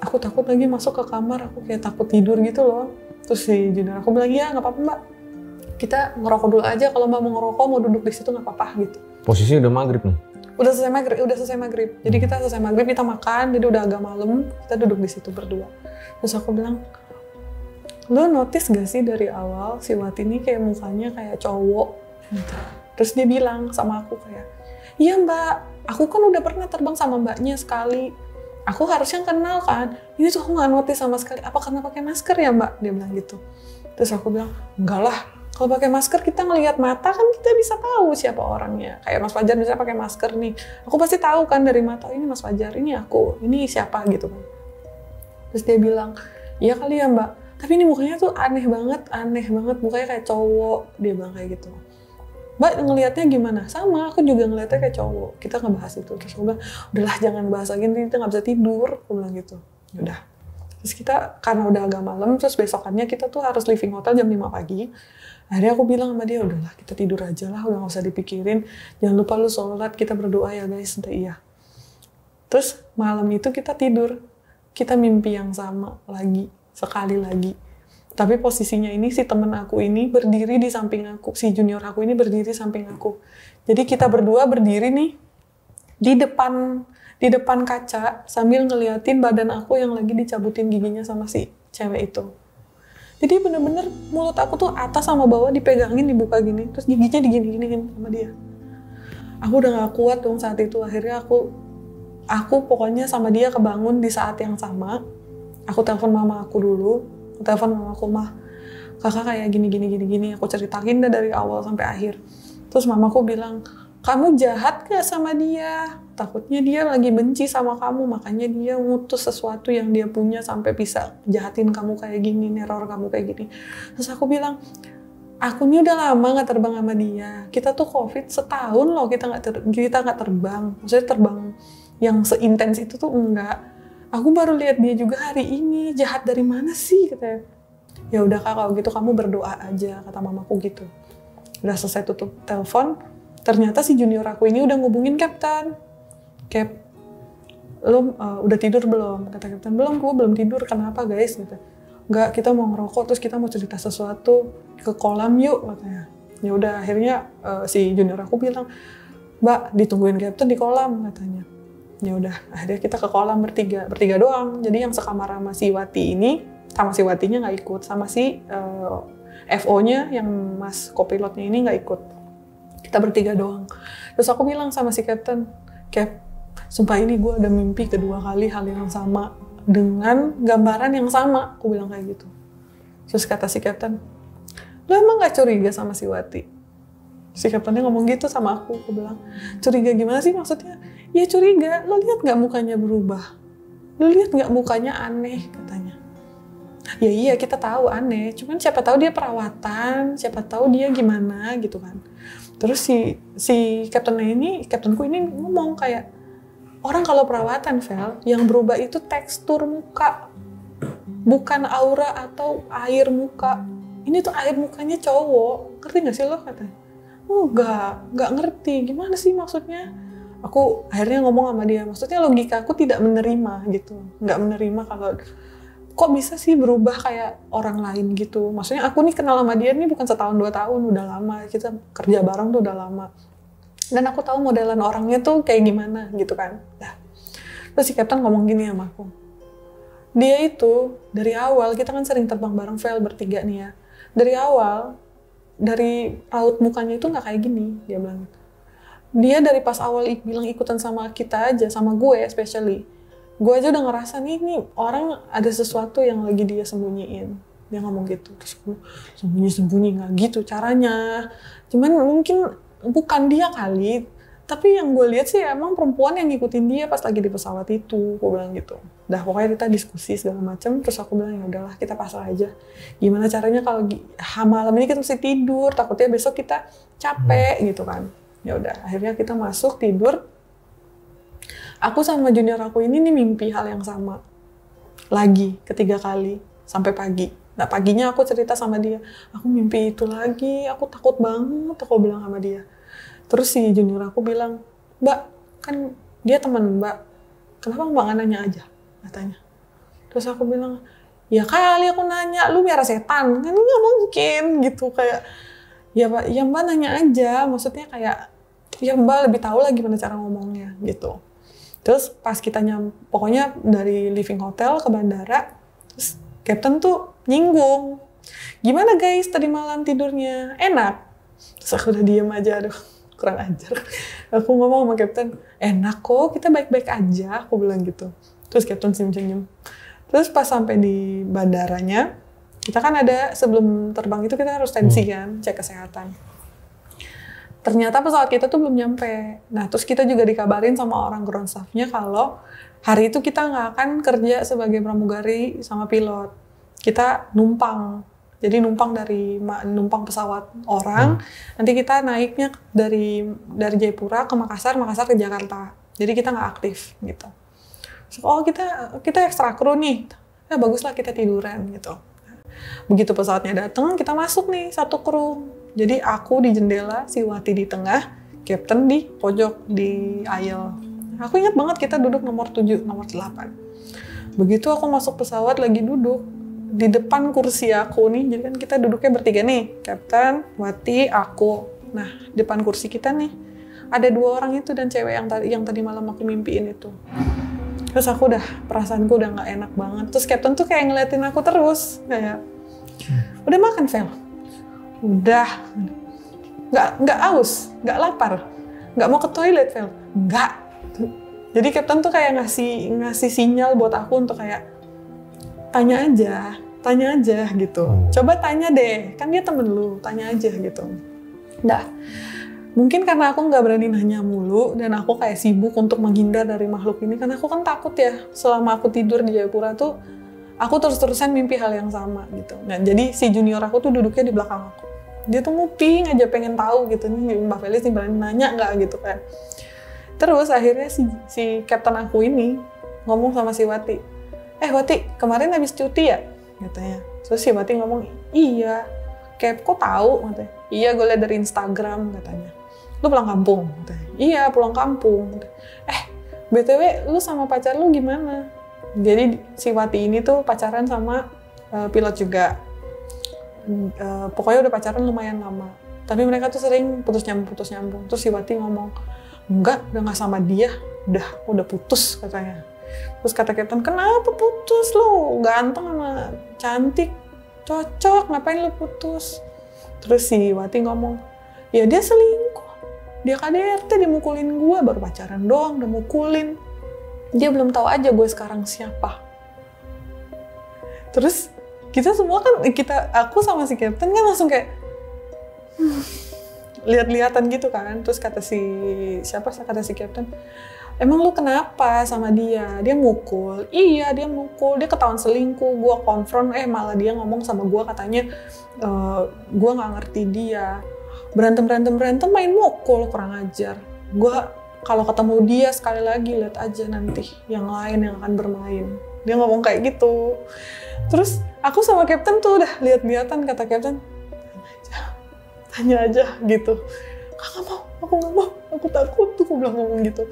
Aku takut lagi masuk ke kamar, aku kayak takut tidur gitu loh. Terus si junior aku bilang, ya nggak apa-apa mbak. Kita ngerokok dulu aja, kalau mbak mau ngerokok, mau duduk di situ nggak apa-apa gitu. Posisinya udah maghrib nih? Udah selesai maghrib. Jadi kita selesai maghrib, kita makan, jadi udah agak malam, kita duduk di situ berdua. Terus aku bilang, lo notice gak sih dari awal si Wati ini kayak mukanya kayak cowok gitu. Terus dia bilang sama aku kayak, iya mbak, aku kan udah pernah terbang sama mbaknya sekali. Aku harusnya kenal kan. Ini tuh aku gak notice sama sekali. Apa karena pakai masker ya mbak? Dia bilang gitu. Terus aku bilang, enggak lah. Kalau pakai masker kita ngelihat mata kan kita bisa tahu siapa orangnya. Kayak Mas Fajar bisa pakai masker nih. Aku pasti tahu kan dari mata, ini Mas Fajar, ini aku, ini siapa gitu kan. Terus dia bilang, iya kali ya mbak. Tapi ini mukanya tuh aneh banget, mukanya kayak cowok, dia bilang kayak gitu. Mbak ngelihatnya gimana? Sama, aku juga ngelihatnya kayak cowok. Kita ngebahas itu, terus aku bilang, udahlah jangan bahas lagi, nanti kita nggak bisa tidur, aku bilang gitu. Udah. Terus kita, karena udah agak malam, terus besokannya kita tuh harus leaving hotel jam 5 pagi. Akhirnya aku bilang sama dia, udahlah kita tidur aja lah, udah nggak usah dipikirin. Jangan lupa lu sholat, kita berdoa ya guys, udah iya. Terus malam itu kita tidur, kita mimpi yang sama lagi. Sekali lagi. Tapi posisinya ini si temen aku ini berdiri di samping aku, si junior aku ini berdiri samping aku. Jadi kita berdua berdiri nih di depan kaca sambil ngeliatin badan aku yang lagi dicabutin giginya sama si cewek itu. Jadi bener-bener mulut aku tuh atas sama bawah dipegangin, dibuka gini, terus giginya digini-giniin sama dia. Aku udah gak kuat dong saat itu. Akhirnya aku pokoknya sama dia kebangun di saat yang sama. Aku telepon mama aku dulu, mah, kakak kayak gini, aku ceritain dah dari awal sampai akhir. Terus mamaku bilang, kamu jahat gak sama dia? Takutnya dia lagi benci sama kamu, makanya dia ngutus sesuatu yang dia punya sampai bisa jahatin kamu kayak gini, neror kamu kayak gini. Terus aku bilang, aku ini udah lama gak terbang sama dia. Kita tuh COVID setahun loh kita gak terbang. Maksudnya terbang yang seintens itu tuh enggak. Aku baru lihat dia juga hari ini, jahat dari mana sih katanya. Ya udah kak, kalau gitu kamu berdoa aja, kata mamaku gitu. Udah selesai tutup telepon, ternyata si junior aku ini udah ngubungin Captain. Cap, lo udah tidur belum? Kata Captain, belum, gue belum tidur, kenapa guys? Gitu. Enggak, kita mau ngerokok, terus kita mau cerita sesuatu, ke kolam yuk, katanya. Ya udah, akhirnya si junior aku bilang, Mbak, ditungguin Captain di kolam, katanya. Ya udah, akhirnya kita ke kolam bertiga doang. Jadi yang sekamar sama si Wati ini, sama si Watinya nggak ikut, sama si FO-nya yang mas kopilotnya ini nggak ikut. Kita bertiga doang. Terus aku bilang sama si Captain, Cap, sumpah ini gue ada mimpi kedua kali hal yang sama dengan gambaran yang sama. Aku bilang kayak gitu. Terus kata si Captain, lu lo emang gak curiga sama si Wati? Si kaptennya ngomong gitu sama aku bilang, curiga gimana sih maksudnya? Ya curiga, lo lihat gak mukanya berubah? Lo lihat gak mukanya aneh katanya. Ya iya kita tahu aneh, cuman siapa tahu dia perawatan, siapa tahu dia gimana gitu kan. Terus si kaptenku ini ngomong kayak, orang kalau perawatan, Vel, yang berubah itu tekstur muka, bukan aura atau air muka. Ini tuh air mukanya cowok, ngerti gak sih lo katanya? Nggak ngerti, gimana sih maksudnya? Aku akhirnya ngomong sama dia, maksudnya logika aku tidak menerima gitu, nggak menerima kalau kok bisa sih berubah kayak orang lain gitu. Maksudnya aku nih kenal sama dia nih bukan setahun 2 tahun, udah lama, kita kerja bareng tuh udah lama. Dan aku tahu modelan orangnya tuh kayak gimana gitu kan. Nah, terus si kapten ngomong gini sama aku, dia itu dari awal, kita kan sering terbang bareng Vel bertiga nih ya, dari awal, dari raut mukanya itu nggak kayak gini, dia bilang. Dia dari pas awal bilang ikutan sama kita aja, sama gue especially, gue aja udah ngerasa nih orang ada sesuatu yang lagi dia sembunyiin. Dia ngomong gitu, terus gue sembunyi nggak gitu caranya. Cuman mungkin bukan dia kali, tapi yang gue lihat sih emang perempuan yang ngikutin dia pas lagi di pesawat itu, gue bilang gitu. Dah pokoknya kita diskusi segala macam, terus aku bilang ya udahlah kita pasrah aja. Gimana caranya kalau malam ini kita mesti tidur, takutnya besok kita capek gitu kan. Ya udah, akhirnya kita masuk tidur. Aku sama junior aku ini nih mimpi hal yang sama. Lagi, ketiga kali, sampai pagi. Nah paginya aku cerita sama dia, aku mimpi itu lagi, aku takut banget, aku bilang sama dia. Terus si junior aku bilang, Mbak, kan dia teman Mbak, kenapa Mbak nggak nanya aja, katanya. Terus aku bilang, ya kali aku nanya, lu miara setan, kan nggak mungkin gitu, kayak, ya Mbak, ya Mbak nanya aja, maksudnya kayak, ya Mbak lebih tahu lah gimana cara ngomongnya, gitu. Terus pas kita pokoknya dari living hotel ke bandara, terus kapten tuh nyinggung, gimana guys tadi malam tidurnya, enak? Terus aku udah diem aja, aduh kurang ajar. Aku ngomong sama kapten, enak kok, kita baik-baik aja, aku bilang gitu. Terus kapten senyum-senyum. Terus pas sampai di bandaranya, kita kan ada sebelum terbang itu kita harus tensi kan, cek kesehatan. Ternyata pesawat kita tuh belum nyampe. Nah, terus kita juga dikabarin sama orang ground staff-nya kalau hari itu kita nggak akan kerja sebagai pramugari sama pilot. Kita numpang. Jadi numpang pesawat orang. Nanti kita naiknya dari Jayapura ke Makassar ke Jakarta. Jadi kita nggak aktif gitu. So, oh kita ekstra kru nih. Ya baguslah kita tiduran gitu. Begitu pesawatnya datang, kita masuk nih satu kru. Jadi aku di jendela, si Wati di tengah, kapten di pojok di aisle. Aku ingat banget kita duduk nomor 7, nomor 8. Begitu aku masuk pesawat lagi duduk, di depan kursi aku nih, jadi kan kita duduknya bertiga nih, kapten, Wati, aku. Nah, depan kursi kita nih, ada 2 orang itu dan cewek yang tadi malam aku mimpiin itu. Terus perasaanku udah nggak enak banget. Terus kapten tuh kayak ngeliatin aku terus, kayak, udah makan, Vel? Udah. Nggak aus, nggak lapar, nggak mau ke toilet, Vel? Nggak. Jadi kapten tuh kayak ngasih sinyal buat aku untuk kayak, tanya aja gitu. Coba tanya deh, kan dia temen lu, tanya aja gitu. Dah. Mungkin karena aku nggak berani nanya mulu, dan aku kayak sibuk untuk menghindar dari makhluk ini, karena aku kan takut ya, selama aku tidur di Jayapura tuh, aku terus-terusan mimpi hal yang sama gitu. Nah, jadi si junior aku tuh duduknya di belakang aku. Dia tuh nguping aja pengen tahu gitu, nih Mbak Felis nih berani nanya nggak gitu kan. Terus akhirnya si kapten aku ini ngomong sama si Wati, Wati, kemarin habis cuti ya? Katanya. Terus si Wati ngomong, iya. Kok tahu? Katanya. Iya, gue liat dari Instagram, katanya. Lu pulang kampung? Katanya. Iya, pulang kampung. BTW, lu sama pacar lu gimana? Jadi si Wati ini tuh pacaran sama pilot juga. Pokoknya udah pacaran lumayan lama. Tapi mereka tuh sering putus nyambung. Terus si Wati ngomong, enggak, udah nggak sama dia. Udah putus, katanya. Terus kata kapten, kenapa putus lu? Ganteng sama cantik, cocok, ngapain lu putus? Terus si Wati ngomong, ya dia selingkuh. Dia KDRT, dimukulin gue, baru pacaran doang, udah mukulin. Dia belum tahu aja gue sekarang siapa. Terus kita semua kan, aku sama si Captain kan langsung kayak lihat-lihatan gitu kan. Terus kata si Captain, emang lu kenapa sama dia? Dia mukul. Iya, dia mukul. Dia ketahuan selingkuh. Gua konfront, malah dia ngomong sama gua katanya gua nggak ngerti dia. Berantem main mukul, kurang ajar. Gua kalau ketemu dia sekali lagi, lihat aja nanti yang lain yang akan bermain. Dia ngomong kayak gitu. Terus aku sama Captain tuh udah lihat-lihatan, kata Captain, tanya aja gitu. Aku nggak mau, aku takut tuh, aku bilang ngomong gitu.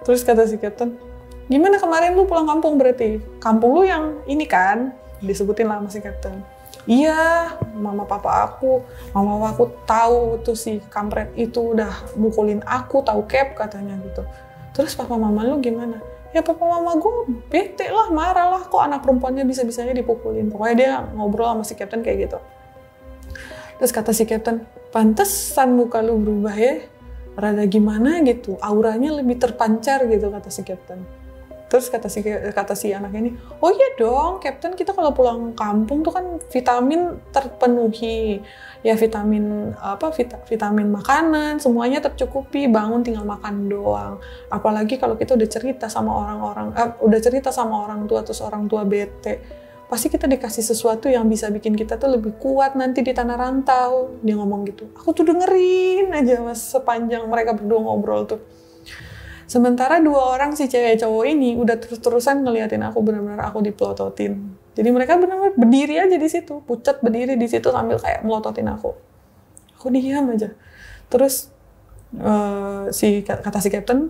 Terus kata si Captain, gimana kemarin lu pulang kampung berarti? Kampung lu yang ini kan? Disebutin lah sama si Captain. Iya, mama aku tahu tuh si kampret itu udah mukulin aku, tahu Cap katanya gitu. Terus papa mama lu gimana? Ya papa mama gue bete lah, marah lah, kok anak perempuannya bisa-bisanya dipukulin. Pokoknya dia ngobrol sama si Captain kayak gitu. Terus kata si Captain, pantesan muka lu berubah ya, rada gimana gitu, auranya lebih terpancar gitu, kata si Captain. Terus kata si anak ini, oh iya dong Captain, kita kalau pulang kampung tuh kan vitamin terpenuhi. Ya vitamin vitamin makanan semuanya tercukupi, bangun tinggal makan doang. Apalagi kalau kita udah cerita sama orang tua, terus orang tua bete, pasti kita dikasih sesuatu yang bisa bikin kita tuh lebih kuat nanti di tanah rantau. Dia ngomong gitu. Aku tuh dengerin aja mas sepanjang mereka berdua ngobrol tuh. Sementara dua orang si cewek cowok ini udah terus-terusan ngeliatin aku, benar-benar aku dipelototin. Jadi mereka benar-benar berdiri aja di situ, pucat berdiri di situ sambil kayak melototin aku. Aku diam aja. Terus kata si Captain,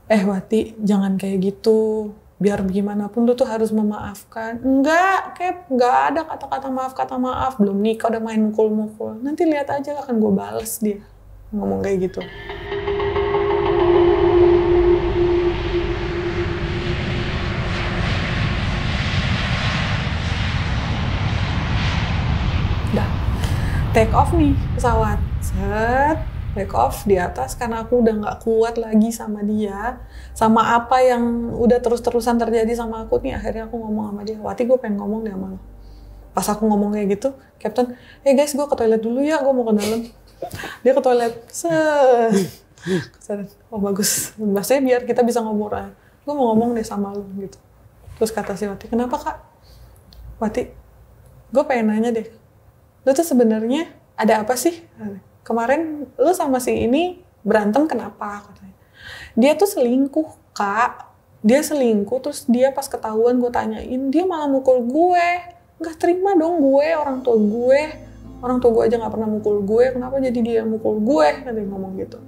Wati, jangan kayak gitu. Biar bagaimanapun lu tuh harus memaafkan. Enggak, Cap, enggak ada kata maaf. Belum nikah udah main mukul-mukul. Nanti lihat aja akan gue bales dia. Ngomong kayak gitu. Take off nih pesawat, take off di atas karena aku udah nggak kuat lagi sama dia, sama apa yang udah terus-terusan terjadi sama aku nih. Akhirnya aku ngomong sama dia, Wati gue pengen ngomong deh sama lo. Pas aku ngomong kayak gitu, Captain, guys gue ke toilet dulu ya, gue mau ke dalam. Dia ke toilet, oh bagus, maksudnya biar kita bisa ngobrol. Gue mau ngomong deh sama lo gitu. Terus kata si Wati, kenapa kak? Wati, gue pengen nanya deh. Lu tuh sebenarnya ada apa sih? Kemarin lu sama si ini berantem kenapa? Katanya. Dia tuh selingkuh, Kak. Dia selingkuh, terus dia pas ketahuan gue tanyain, dia malah mukul gue. Nggak terima dong gue, orang tua gue. Orang tua gue aja nggak pernah mukul gue, kenapa jadi dia mukul gue? Katanya ngomong gitu.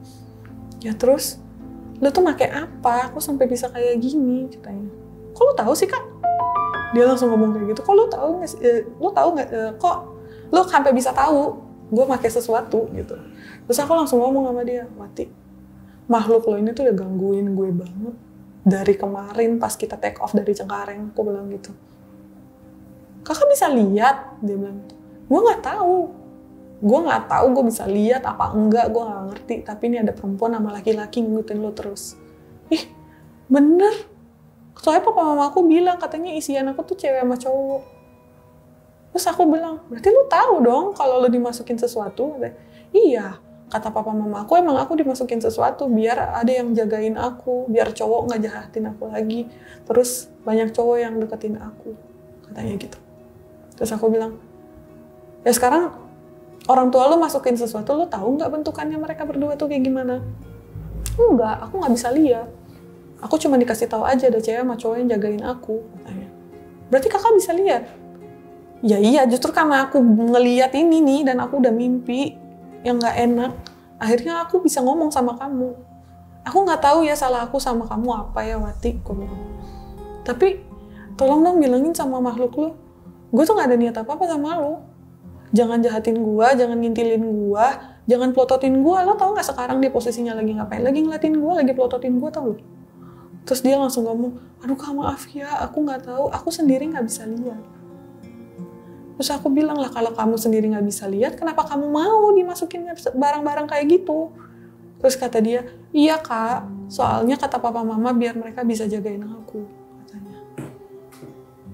Ya terus, lu tuh pakai apa? Kok sampai bisa kayak gini? Katanya. Kok lu tahu sih, Kak? Dia langsung ngomong kayak gitu. Kok lu tahu nggak? Lu tahu nggak? Kok lu sampai bisa tahu gue pakai sesuatu gitu. Terus aku langsung ngomong sama dia, Wati, makhluk lo ini tuh udah gangguin gue banget dari kemarin pas kita take off dari Cengkareng. Aku bilang gitu. Kakak bisa lihat? Dia bilang, gue nggak tahu gue bisa lihat apa enggak, gue nggak ngerti. Tapi ini ada perempuan sama laki-laki ngikutin lo terus. Ih, bener. Soalnya papa mama aku bilang katanya isian aku tuh cewek sama cowok. Terus aku bilang, berarti lu tahu dong kalau lu dimasukin sesuatu? Iya, kata papa mama aku, emang aku dimasukin sesuatu biar ada yang jagain aku, biar cowok nggak jahatin aku lagi. Terus banyak cowok yang deketin aku, katanya gitu. Terus aku bilang, ya sekarang orang tua lu masukin sesuatu, lu tahu nggak bentukannya mereka berdua tuh kayak gimana? Enggak, aku nggak bisa lihat. Aku cuma dikasih tahu aja ada cewek sama cowok yang jagain aku, katanya. Berarti kakak bisa lihat? Ya iya, justru karena aku ngeliat ini nih dan aku udah mimpi yang nggak enak, akhirnya aku bisa ngomong sama kamu. Aku nggak tahu ya salah aku sama kamu apa ya Wati, aku bilang. Tapi tolong dong bilangin sama makhluk lu, gue tuh nggak ada niat apa-apa sama lu. Jangan jahatin gue, jangan ngintilin gue, jangan pelototin gue. Lo tau nggak sekarang dia posisinya lagi ngapain? Lagi ngeliatin gue, lagi pelototin gue, tau lo? Terus dia langsung ngomong, aduh kak maaf ya, aku nggak tahu, aku sendiri nggak bisa lihat. Terus aku bilang lah, kalau kamu sendiri nggak bisa lihat, kenapa kamu mau dimasukin barang-barang kayak gitu? Terus kata dia, iya kak, soalnya kata papa mama biar mereka bisa jagain aku, katanya.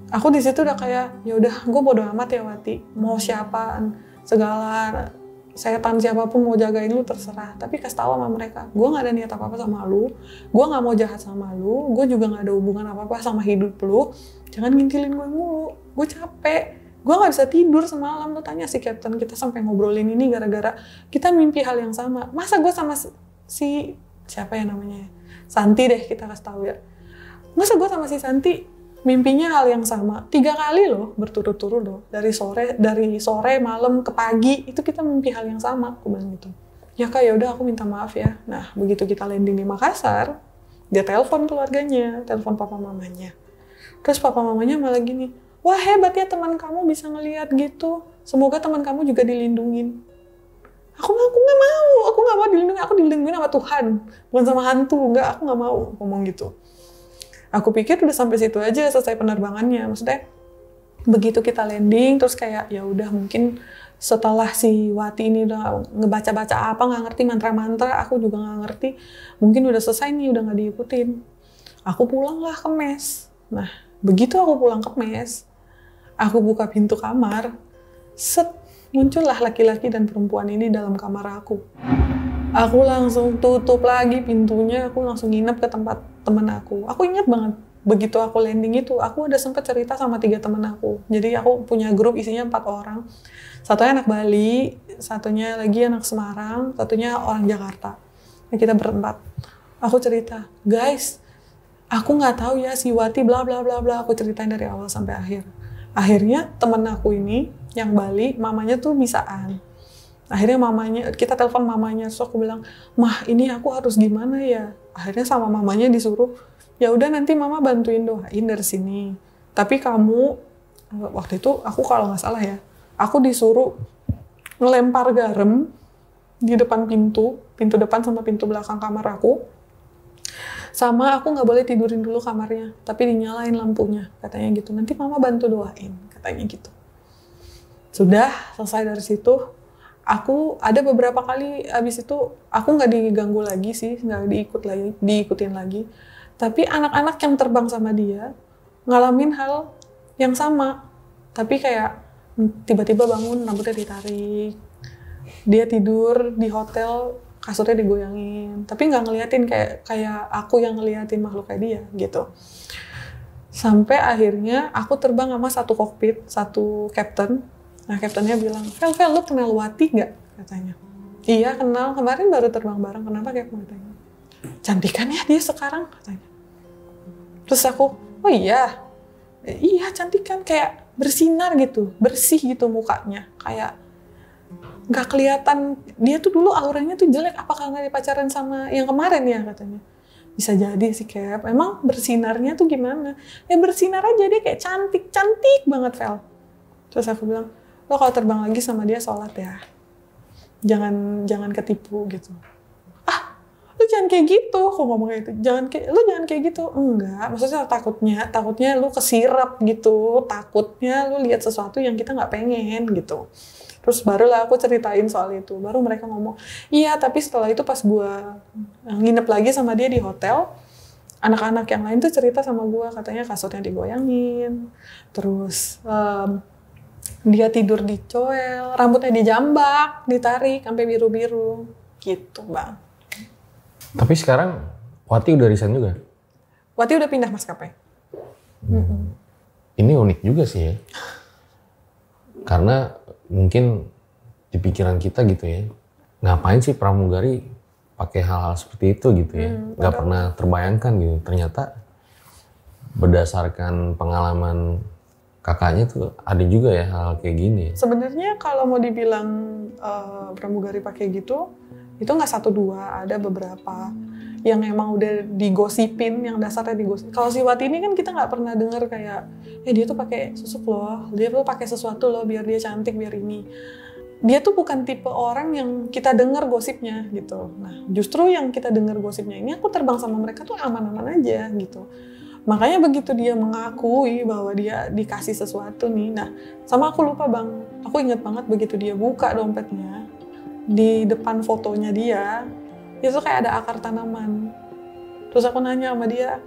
Aku di situ udah kayak, ya udah, gue bodo amat ya Wati, mau siapaan, segala setan siapapun mau jagain lu terserah. Tapi kasih tahu sama mereka, gue nggak ada niat apa-apa sama lu, gue nggak mau jahat sama lu, gue juga nggak ada hubungan apa-apa sama hidup lu. Jangan ngintilin gue mulu, gue capek, gue nggak bisa tidur semalam. Lu tanya si Captain, kita sampai ngobrolin ini gara-gara kita mimpi hal yang sama. Masa gue sama si siapa ya namanya, Santi deh kita kasih tahu ya. Masa gue sama si Santi mimpinya hal yang sama 3 kali loh, berturut-turut loh, dari sore malam ke pagi itu kita mimpi hal yang sama. Aku bilang gitu. Ya Kak, ya udah aku minta maaf ya. Nah begitu kita landing di Makassar, dia telepon keluarganya, telepon papa mamanya. Terus papa mamanya malah gini, wah hebat ya teman kamu bisa ngelihat gitu. Semoga teman kamu juga dilindungin. Aku nggak mau dilindungi. Aku dilindungi sama Tuhan, bukan sama hantu. Aku nggak mau ngomong gitu. Aku pikir udah sampai situ aja selesai penerbangannya. Maksudnya begitu kita landing terus kayak ya udah mungkin setelah si Wati ini udah ngebaca-baca apa nggak ngerti mantra-mantra, aku juga nggak ngerti. Mungkin udah selesai nih, udah nggak diikutin. Aku pulang lah ke mes. Nah begitu aku pulang ke mes, aku buka pintu kamar, muncullah laki-laki dan perempuan ini dalam kamar aku. Aku langsung tutup lagi pintunya, aku langsung nginep ke tempat temen aku. Aku ingat banget, begitu aku landing itu, aku udah sempet cerita sama 3 temen aku. Jadi aku punya grup isinya 4 orang. Satunya anak Bali, satunya lagi anak Semarang, satunya orang Jakarta. Nah, kita berempat. Aku cerita, guys, aku nggak tahu ya si Wati bla bla bla bla. Aku ceritain dari awal sampai akhir. Akhirnya temen aku ini, yang Bali, mamanya tuh bisaan. Akhirnya kita telepon mamanya, so aku bilang, mah ini aku harus gimana ya? Akhirnya sama mamanya disuruh, ya udah nanti mama bantuin doain dari sini. Tapi kamu, waktu itu aku kalau nggak salah ya, aku disuruh ngelempar garam di depan pintu depan sama pintu belakang kamar aku. Sama aku nggak boleh tidurin dulu kamarnya, tapi dinyalain lampunya, katanya gitu. Nanti mama bantu doain, katanya gitu. Sudah, selesai dari situ. Aku ada beberapa kali abis itu aku nggak diganggu lagi sih, nggak diikutin lagi. Tapi anak-anak yang terbang sama dia ngalamin hal yang sama. Tapi kayak tiba-tiba bangun rambutnya ditarik, dia tidur di hotel kasurnya digoyangin. Tapi nggak ngeliatin kayak aku yang ngeliatin makhluk kayak dia gitu. Sampai akhirnya aku terbang sama satu kokpit, satu captain. Nah, kaptennya bilang, Vel, lu kenal Wati nggak? Katanya. Iya, kenal. Kemarin baru terbang bareng. Kenapa kayak katanya? Cantikan ya dia sekarang, katanya. Terus aku, oh iya. Iya, cantikan. Kayak bersinar gitu. Bersih gitu mukanya. Kayak nggak kelihatan. Dia tuh dulu auranya tuh jelek. Apakah nggak dipacaran sama yang kemarin ya, katanya. Bisa jadi sih, Cap. Emang bersinarnya tuh gimana? Ya bersinar aja, dia kayak cantik banget, Vel. Terus aku bilang, lo kalau terbang lagi sama dia sholat ya, jangan ketipu gitu. Lu jangan kayak gitu, aku ngomong kayak gitu. Lu jangan kayak gitu. Enggak, maksudnya takutnya lu kesirap gitu, takutnya lu lihat sesuatu yang kita nggak pengen gitu. Terus barulah aku ceritain soal itu, baru mereka ngomong, iya tapi setelah itu pas gua nginep lagi sama dia di hotel, anak-anak yang lain tuh cerita sama gua, katanya kasurnya digoyangin, terus dia tidur di coel, rambutnya dijambak, ditarik sampai biru-biru, gitu bang. Tapi sekarang Wati udah resign juga? Wati udah pindah maskapai. Ini unik juga sih ya, karena mungkin di pikiran kita gitu ya, ngapain sih pramugari pakai hal-hal seperti itu gitu ya, nggak pernah terbayangkan gitu. Ternyata berdasarkan pengalaman kakaknya tuh ada juga ya hal kayak gini. Sebenarnya kalau mau dibilang pramugari pakai gitu, itu nggak 1-2, ada beberapa yang emang udah digosipin, yang dasarnya digosipin. Kalau si Wati ini kan kita nggak pernah dengar kayak, dia tuh pakai susuk loh, dia tuh pakai sesuatu loh biar dia cantik, biar ini. Dia tuh bukan tipe orang yang kita dengar gosipnya gitu. Nah, justru yang kita dengar gosipnya ini, aku terbang sama mereka tuh aman-aman aja gitu. Makanya begitu dia mengakui bahwa dia dikasih sesuatu nih, nah sama aku lupa bang, aku ingat banget begitu dia buka dompetnya, di depan fotonya dia, itu kayak ada akar tanaman. Terus aku nanya sama dia,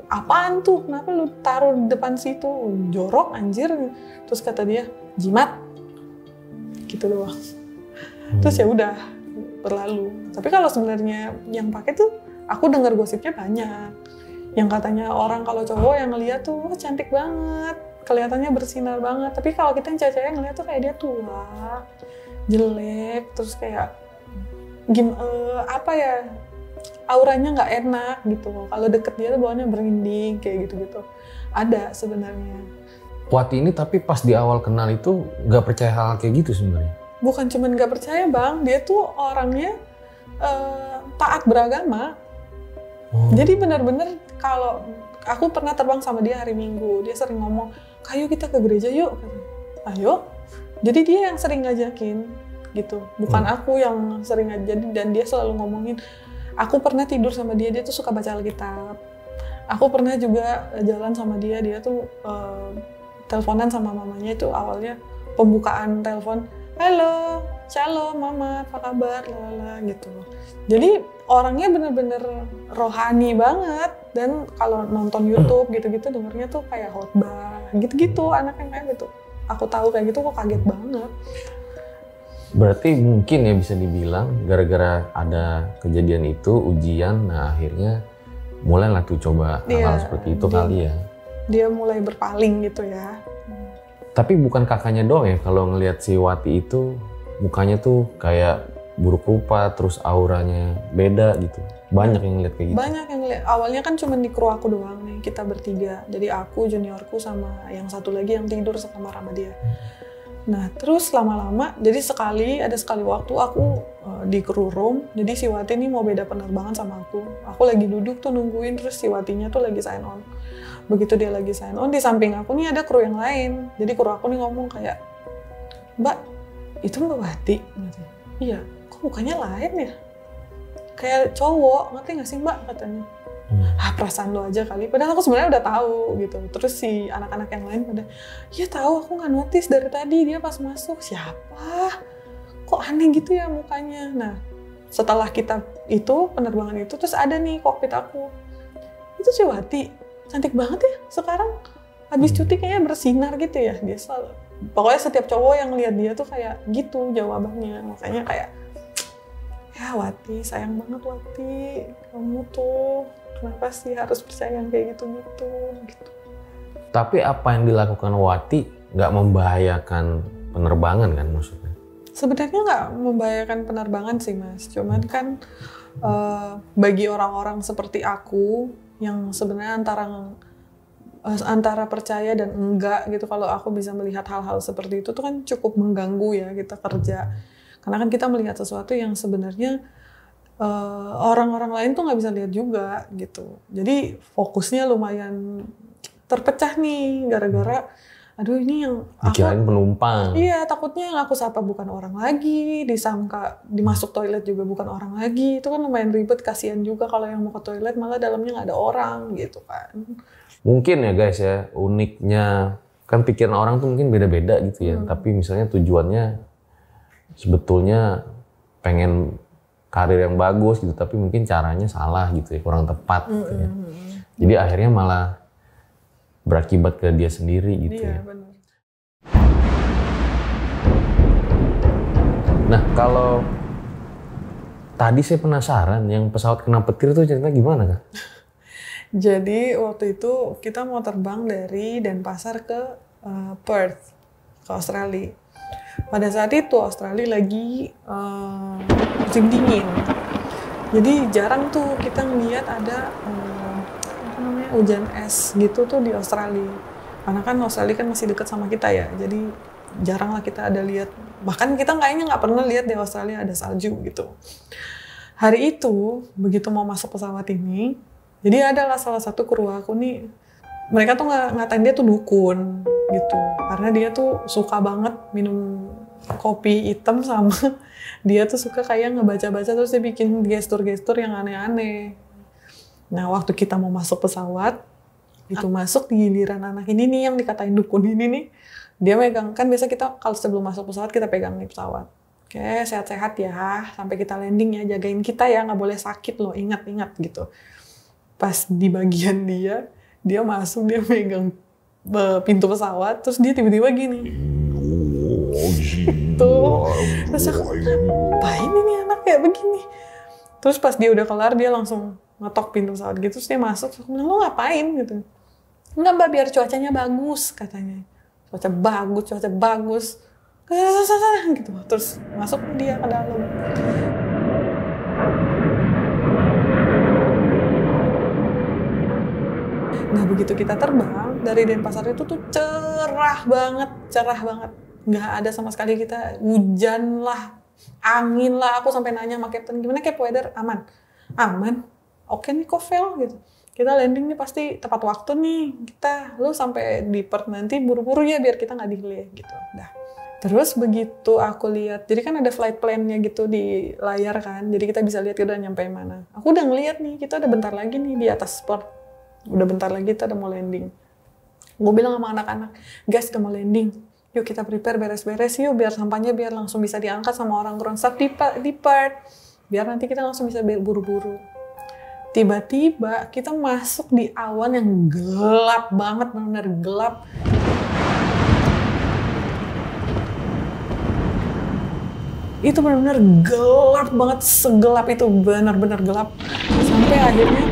apaan tuh, kenapa lu taruh di depan situ, jorok anjir. Terus kata dia, jimat, gitu doang. Terus ya udah berlalu. Tapi kalau sebenarnya yang pakai tuh, aku dengar gosipnya banyak. Yang katanya orang kalau cowok yang ngeliat tuh, wah cantik banget, kelihatannya bersinar banget. Tapi kalau kita yang cewek-cewek ngeliat tuh kayak dia tua, jelek, terus kayak apa ya, auranya nggak enak gitu. Kalau deket dia tuh bawaannya berinding kayak gitu-gitu. Ada sebenarnya. Wati ini tapi pas di awal kenal itu nggak percaya hal kayak gitu sebenarnya. Bukan cuman nggak percaya bang, dia tuh orangnya taat beragama. Jadi benar-benar kalau aku pernah terbang sama dia hari Minggu, dia sering ngomong, "Ayo kita ke gereja yuk." Ayo. Jadi dia yang sering ngajakin gitu. Bukan aku yang sering ngajakin, dan dia selalu ngomongin, aku pernah tidur sama dia tuh suka baca Alkitab. Aku pernah juga jalan sama dia tuh teleponan sama mamanya itu awalnya pembukaan telepon, "Halo, shalom mama, apa kabar?" Lala gitu. Jadi orangnya bener-bener rohani banget, dan kalau nonton YouTube gitu-gitu dengernya tuh kayak khotbah gitu-gitu, anaknya kayak gitu. Aku tahu kayak gitu kok kaget banget. Berarti mungkin ya bisa dibilang gara-gara ada kejadian itu, ujian, nah akhirnya mulailah tuh coba hal-hal seperti itu kali ya. Dia mulai berpaling gitu ya. Tapi bukan kakaknya doang ya, kalau ngelihat si Wati itu mukanya tuh kayak buruk rupa, terus auranya beda gitu. Banyak yang ngeliat kayak gitu. Banyak yang ngeliat. Awalnya kan cuma di kru aku doang nih, kita bertiga. Jadi aku, juniorku, sama yang satu lagi yang tidur sekamar sama dia. Nah terus lama-lama, jadi ada sekali waktu aku di kru room, jadi si Wati ini mau beda penerbangan sama aku. Aku lagi duduk tuh nungguin, terus si Watinya tuh lagi sign on. Begitu dia lagi sign on, di samping aku nih ada kru yang lain. Jadi kru aku nih ngomong kayak, "Mbak, itu Mbak Wati?" "Iya, kok mukanya lain ya? Kayak cowok, ngerti gak sih Mbak?" katanya. Perasaan lo aja kali. Padahal aku sebenarnya udah tahu gitu. Terus si anak-anak yang lain pada, "Ya tahu, aku nggak notice dari tadi dia pas masuk. Siapa? Kok aneh gitu ya mukanya." Nah, setelah kita itu penerbangan itu, terus ada nih kokpit aku. "Itu si Wati, cantik banget ya sekarang. Habis cuti kayaknya bersinar gitu ya." Dia selalu, pokoknya setiap cowok yang lihat dia tuh kayak gitu jawabannya. Makanya kayak, ya Wati, sayang banget Wati, kamu tuh kenapa sih harus percaya yang kayak gitu-gitu gitu. Tapi apa yang dilakukan Wati nggak membahayakan penerbangan kan maksudnya? Sebenarnya nggak membahayakan penerbangan sih Mas, cuman kan bagi orang-orang seperti aku yang sebenarnya antara percaya dan enggak gitu, kalau aku bisa melihat hal-hal seperti itu tuh kan cukup mengganggu ya kita kerja. Karena kan kita melihat sesuatu yang sebenarnya orang-orang lain tuh nggak bisa lihat juga gitu. Jadi fokusnya lumayan terpecah nih gara-gara, aduh ini yang dikirain penumpang. Iya, takutnya yang aku sapa bukan orang lagi, disangka dimasuk toilet juga bukan orang lagi. Itu kan lumayan ribet, kasihan juga kalau yang mau ke toilet malah dalamnya nggak ada orang gitu kan. Mungkin ya guys ya, uniknya kan pikiran orang tuh mungkin beda-beda gitu ya. Tapi misalnya tujuannya sebetulnya pengen karir yang bagus gitu, tapi mungkin caranya salah gitu ya, kurang tepat gitu ya. Jadi akhirnya malah berakibat ke dia sendiri gitu ya. Bener. Nah kalau tadi saya penasaran, yang pesawat kena petir tuh cerita gimana Kak? Jadi waktu itu kita mau terbang dari Denpasar ke Perth, ke Australia. Pada saat itu Australia lagi musim dingin, jadi jarang tuh kita ngeliat ada hujan es gitu tuh di Australia. Karena kan Australia kan masih dekat sama kita ya, jadi jarang lah kita ada lihat. Bahkan kita kayaknya nggak pernah lihat di Australia ada salju gitu. Hari itu begitu mau masuk pesawat ini, jadi adalah salah satu kru aku nih, mereka tuh ngatain dia tuh dukun gitu, karena dia tuh suka banget minum kopi hitam, sama dia tuh suka kayak ngebaca-baca terus dia bikin gestur-gestur yang aneh-aneh. Nah waktu kita mau masuk pesawat, itu masuk di giliran anak ini nih yang dikatain dukun ini nih, dia megang, kan biasa kita kalau sebelum masuk pesawat kita pegang nih pesawat. Oke, sehat-sehat ya, sampai kita landing ya, jagain kita ya, nggak boleh sakit loh, ingat-ingat gitu. Pas di bagian dia masuk, dia megang pintu pesawat, terus dia tiba-tiba gini. Tuh, terus aku, ngapain ini anak kayak begini? Terus pas dia udah kelar, dia langsung ngetok pintu pesawat gitu, terus dia masuk, terus aku bilang, lo ngapain gitu? Enggak Mbak, biar cuacanya bagus katanya. Cuaca bagus. Gitu. Terus masuk dia ke dalam. Nah begitu kita terbang dari Denpasar itu tuh cerah banget. Nggak ada sama sekali kita hujan lah, angin lah. Aku sampai nanya sama Captain, gimana Cap, weather aman? Aman? Oke nih kok Vel gitu. Kita landing nih pasti tepat waktu nih. Lu sampai di Perth nanti buru-buru ya biar kita nggak delay gitu. Dah. Terus begitu aku lihat, jadi kan ada flight plan-nya gitu di layar kan. Jadi kita bisa lihat kita udah nyampe mana. Aku udah ngeliat nih, kita udah bentar lagi nih di atas Perth. Udah bentar lagi kita udah mau landing. Gue bilang sama anak-anak, guys udah mau landing. Yuk kita prepare beres-beres yuk biar sampahnya biar langsung bisa diangkat sama orang ground staff di Perth. Biar nanti kita langsung bisa buru-buru. Tiba-tiba kita masuk di awan yang gelap banget, benar-benar gelap. Itu benar-benar gelap banget, segelap itu, benar-benar gelap. Sampai akhirnya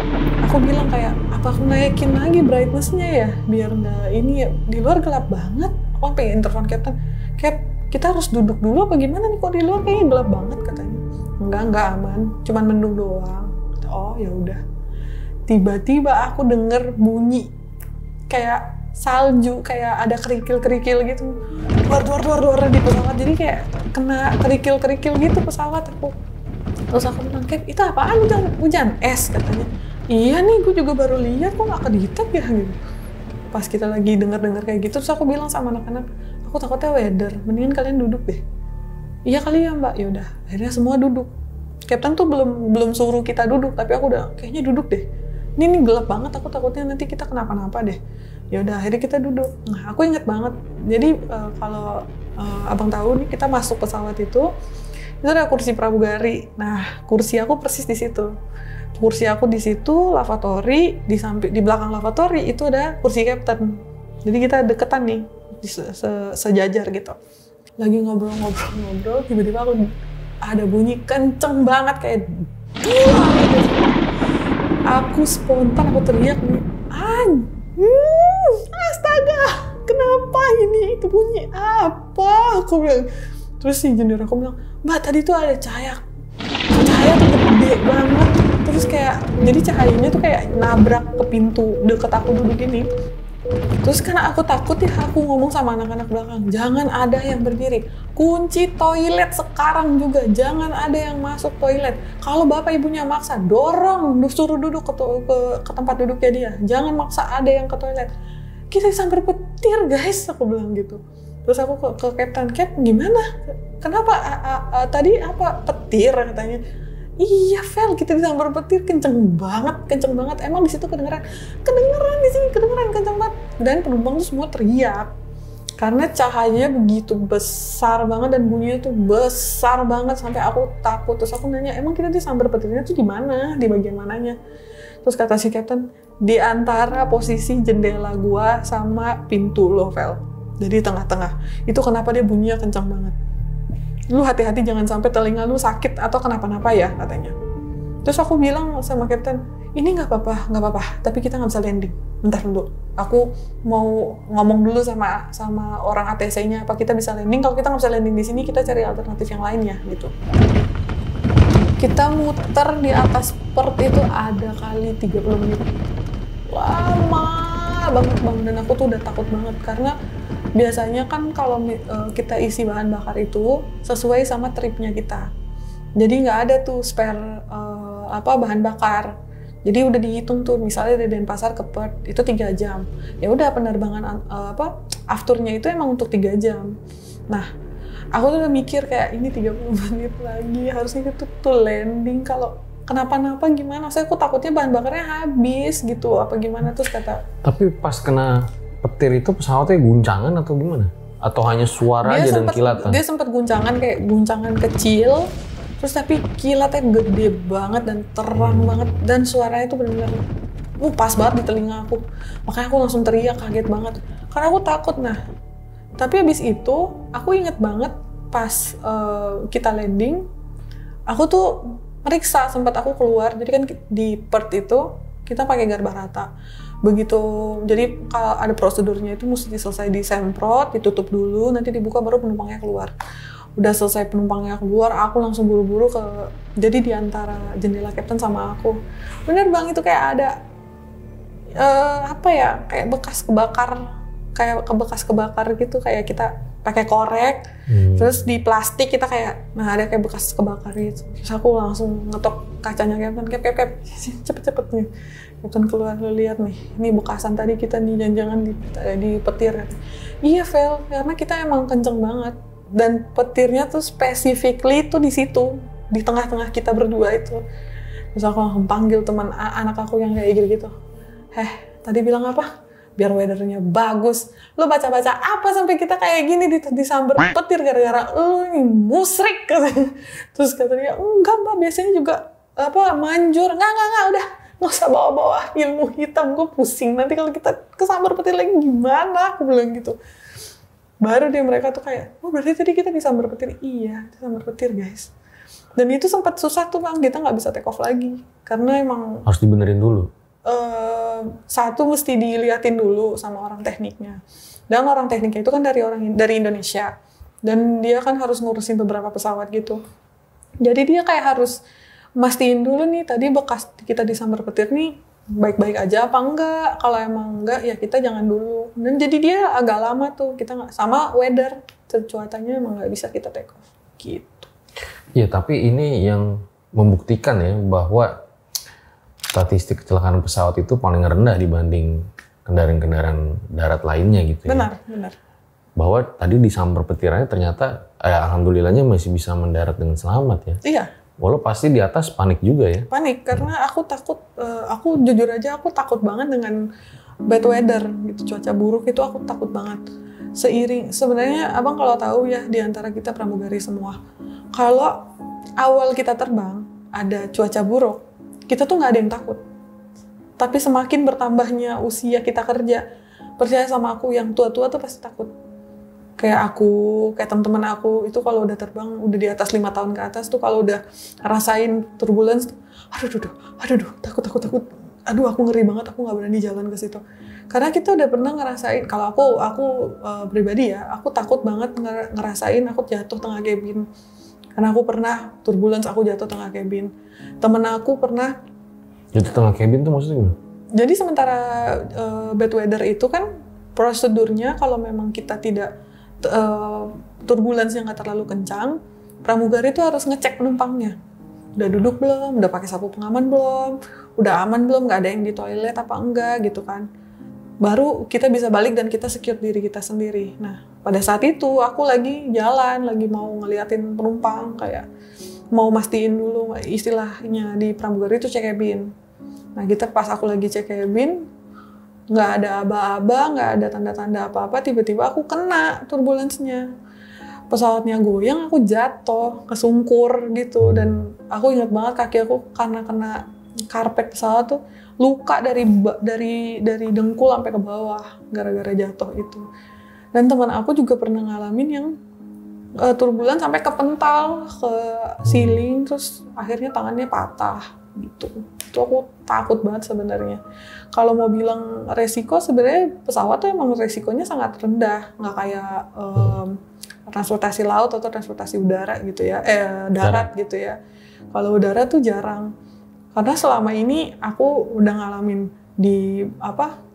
aku bilang kayak, apa aku naikin lagi brightness-nya ya? Biar nggak ini ya, di luar gelap banget. Aku sampai interphone Captain, Cap, kita harus duduk dulu apa gimana nih, kok di luar kayaknya gelap banget katanya. Enggak aman, cuman mendung doang. Oh ya udah. Tiba-tiba aku denger bunyi kayak salju, kayak ada kerikil-kerikil gitu. Duar di pesawat. Jadi kayak kena kerikil-kerikil gitu pesawat aku. Terus aku bilang, Cap, itu apaan? Hujan es katanya. Iya nih, gue juga baru lihat kok nggak kedetect ya gitu. Pas kita lagi denger kayak gitu, terus aku bilang sama anak-anak, aku takutnya weather, mendingan kalian duduk deh. Iya kali ya Mbak, yaudah. Akhirnya semua duduk. Captain tuh belum suruh kita duduk, tapi aku udah kayaknya duduk deh. Ini gelap banget, aku takutnya nanti kita kenapa-napa deh. Ya udah, akhirnya kita duduk. Nah, aku inget banget. Jadi kalau abang tahu nih, kita masuk pesawat itu ada kursi pramugari. Nah, kursi aku persis di situ. Kursi aku di situ, lavatory, di belakang lavatory itu ada kursi Captain. Jadi kita deketan nih, sejajar gitu. Lagi ngobrol, tiba-tiba aku ada bunyi kenceng banget kayak aku spontan aku teriak nih, astaga, kenapa ini? Itu bunyi apa? Aku bilang. Terus si junior aku bilang, Mbak tadi tuh ada cahaya tuh gede banget. Terus kayak, jadi cahayanya tuh kayak nabrak ke pintu deket aku duduk ini. Terus karena aku takut ya, aku ngomong sama anak-anak belakang, jangan ada yang berdiri. Kunci toilet sekarang juga, jangan ada yang masuk toilet. Kalau bapak ibunya maksa, dorong, suruh duduk ke tempat duduknya dia. Jangan maksa ada yang ke toilet. Kita sampai petir guys, aku bilang gitu. Terus aku ke Captain, Cap gimana? Kenapa tadi apa petir katanya? Iya, Vel, kita disambar petir kenceng banget. Emang di situ kedengeran di sini kedengeran kenceng banget. Dan penumpang tuh semua teriak karena cahayanya begitu besar banget dan bunyinya tuh besar banget sampai aku takut. Terus aku nanya, emang kita disambar petirnya tuh di mana? Di bagian mananya? Terus kata si Captain, di antara posisi jendela gua sama pintu lo, Vel. Jadi tengah-tengah. Itu kenapa dia bunyinya kencang banget. Lu hati-hati jangan sampai telinga lu sakit atau kenapa-napa ya katanya. Terus aku bilang sama Captain, ini nggak apa-apa, tapi kita nggak bisa landing. Bentar dulu, aku mau ngomong dulu sama orang ATC-nya apa kita bisa landing. Kalau kita nggak bisa landing di sini, kita cari alternatif yang lainnya gitu. Kita muter di atas Perth itu ada kali 30 menit. Lama banget dan aku tuh udah takut banget karena biasanya kan kalau kita isi bahan bakar itu sesuai sama tripnya kita. Jadi nggak ada tuh spare bahan bakar. Jadi udah dihitung tuh, misalnya dari Denpasar ke Perth itu 3 jam. Ya udah penerbangan afternya itu emang untuk 3 jam. Nah, aku tuh udah mikir kayak ini 30 menit lagi harusnya kita tuh landing, kalau kenapa-napa gimana? Saya aku takutnya bahan bakarnya habis gitu, apa gimana terus kata. Tapi pas kena petir itu pesawatnya guncangan atau gimana? Atau hanya suara aja dan kilatan? Dia sempat guncangan, kayak guncangan kecil, terus tapi kilatnya gede banget dan terang banget dan suaranya itu benar-benar pas banget di telinga aku. Makanya aku langsung teriak, kaget banget. Karena aku takut. Nah, tapi habis itu aku inget banget pas kita landing, aku tuh meriksa, sempat aku keluar. Jadi kan di Perth itu kita pakai garba rata. Begitu, jadi kalau ada prosedurnya itu mesti selesai disemprot, ditutup dulu, nanti dibuka baru penumpangnya keluar. Udah selesai penumpangnya keluar, aku langsung buru-buru jadi di antara jendela kapten sama aku. Bener Bang, itu kayak ada kayak bekas kebakar gitu, kayak kita pakai korek, terus di plastik kita kayak, ada kayak bekas kebakar gitu. Terus aku langsung ngetok kacanya kapten, kap, cepet nih. Kapten keluar, lu lihat nih, ini bekasan tadi kita nih, jangan di petir. Iya Vel, karena kita emang kenceng banget. Dan petirnya tuh specifically tuh di situ, di tengah-tengah kita berdua itu. Terus aku langsung panggil teman anak aku yang kayak gitu. Tadi bilang apa? Biar weathernya bagus. Lu baca-baca apa sampai kita kayak gini disamber petir gara-gara lu nih musrik katanya. Terus katanya, enggak Mbak, biasanya juga manjur. Enggak, udah. Nggak usah bawa-bawa ilmu hitam, gue pusing. Nanti kalau kita kesambar petir lagi gimana? Aku bilang gitu. Baru dia mereka tuh kayak, berarti tadi kita disambar petir? Iya, disambar petir guys. Dan itu sempat susah tuh Bang, kita nggak bisa take off lagi. Karena emang harus dibenerin dulu. Satu mesti diliatin dulu sama orang tekniknya. Dan orang tekniknya itu kan dari Indonesia. Dan dia kan harus ngurusin beberapa pesawat gitu. Jadi dia kayak harus mastiin dulu nih, tadi bekas kita disambar petir nih baik-baik aja apa enggak. Kalau emang enggak, ya kita jangan dulu. Dan jadi dia agak lama tuh, kita nggak, sama weather, cuacanya emang nggak bisa kita take off gitu. Ya, tapi ini yang membuktikan ya bahwa statistik kecelakaan pesawat itu paling rendah dibanding kendaraan-kendaraan darat lainnya gitu ya. Benar. Bahwa tadi disambar petirnya ternyata alhamdulillahnya masih bisa mendarat dengan selamat ya. Iya. Walau pasti di atas panik juga ya. Panik, karena aku takut, aku jujur aja aku takut banget dengan bad weather gitu, cuaca buruk itu aku takut banget. Sebenarnya Abang kalau tahu ya, di antara kita pramugari semua, kalau awal kita terbang ada cuaca buruk, kita tuh nggak ada yang takut. Tapi semakin bertambahnya usia kita kerja, percaya sama aku, yang tua-tua tuh pasti takut. Kayak teman-teman aku itu kalau udah terbang udah di atas 5 tahun ke atas tuh, kalau udah rasain turbulence, aduh, takut. Aduh, aku ngeri banget, aku nggak berani jalan ke situ. Karena kita udah pernah ngerasain, kalau aku pribadi ya, aku takut banget ngerasain aku jatuh tengah cabin. Karena aku pernah turbulence, aku jatuh tengah cabin. Temen aku pernah jatuh tengah cabin tuh maksudnya gimana? Jadi sementara bad weather itu kan prosedurnya, kalau memang kita tidak turbulence yang nggak terlalu kencang, pramugari itu harus ngecek penumpangnya. Udah duduk belum? Udah pakai sapu pengaman belum? Udah aman belum? Nggak ada yang di toilet apa enggak gitu kan? Baru kita bisa balik dan kita secure diri kita sendiri. Nah, pada saat itu aku lagi jalan, lagi mau ngeliatin penumpang, kayak mau mastiin dulu, istilahnya di pramugari itu check cabin. Nah, pas aku lagi cek cabin, nggak ada aba-aba, nggak ada tanda-tanda apa-apa, tiba-tiba aku kena turbulence-nya. Pesawatnya goyang, aku jatuh, kesungkur gitu. Dan aku ingat banget kaki aku karena kena karpet pesawat tuh luka dari dengkul sampai ke bawah gara-gara jatuh itu. Dan teman aku juga pernah ngalamin yang turbulence sampai kepental ke ceiling, terus akhirnya tangannya patah gitu. Itu aku takut banget sebenarnya. Kalau mau bilang resiko, sebenarnya pesawat tuh emang resikonya sangat rendah, nggak kayak transportasi laut atau transportasi udara gitu ya, darat gitu ya. Kalau udara tuh jarang. Karena selama ini aku udah ngalamin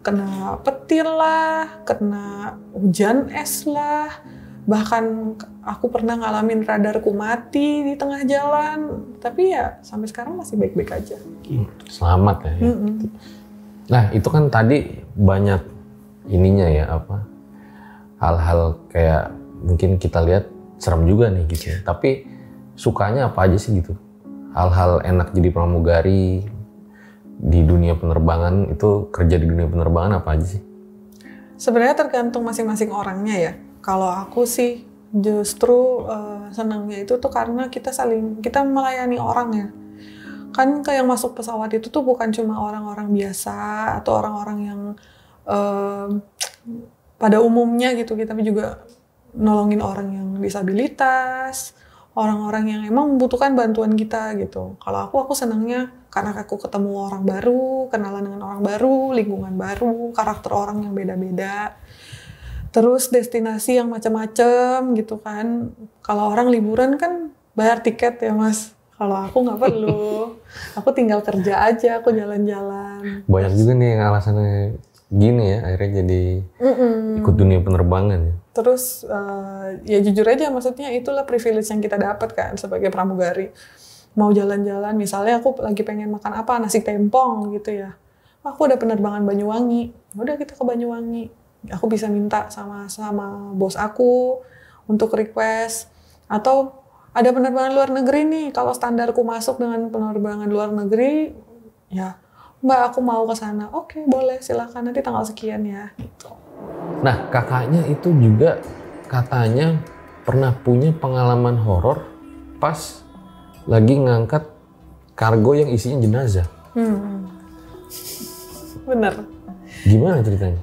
kena petir lah, kena hujan es lah, bahkan aku pernah ngalamin radarku mati di tengah jalan, tapi ya sampai sekarang masih baik-baik aja. Selamat ya. Nah, itu kan tadi banyak ininya ya, hal-hal kayak mungkin kita lihat serem juga nih gitu. Tapi sukanya apa aja sih gitu? Hal-hal enak jadi pramugari di dunia penerbangan, itu kerja di dunia penerbangan apa aja sih? Sebenarnya tergantung masing-masing orangnya ya. Kalau aku sih justru senangnya itu tuh karena kita melayani orang ya. Kan yang masuk pesawat itu tuh bukan cuma orang-orang biasa atau orang-orang yang pada umumnya gitu, tapi juga nolongin orang yang disabilitas, orang-orang yang emang membutuhkan bantuan kita gitu. Kalau aku senangnya karena aku ketemu orang baru, kenalan dengan orang baru, lingkungan baru, karakter orang yang beda-beda. Terus destinasi yang macam-macam gitu kan. Kalau orang liburan kan bayar tiket ya Mas. Kalau aku nggak perlu. Aku tinggal kerja aja, aku jalan-jalan. Banyak juga nih yang alasannya gini ya, akhirnya jadi ikut dunia penerbangan ya. Terus ya jujur aja, maksudnya itulah privilege yang kita dapat kan sebagai pramugari. Mau jalan-jalan, misalnya aku lagi pengen makan apa, nasi tempong gitu ya. Aku ada penerbangan Banyuwangi, udah kita ke Banyuwangi. Aku bisa minta sama bos aku untuk request. Atau ada penerbangan luar negeri nih, kalau standarku masuk dengan penerbangan luar negeri, ya Mbak aku mau ke sana. Oke, boleh, silakan nanti tanggal sekian ya. Gitu. Nah, kakaknya itu juga katanya pernah punya pengalaman horor pas lagi ngangkat kargo yang isinya jenazah. Bener. Gimana ceritanya?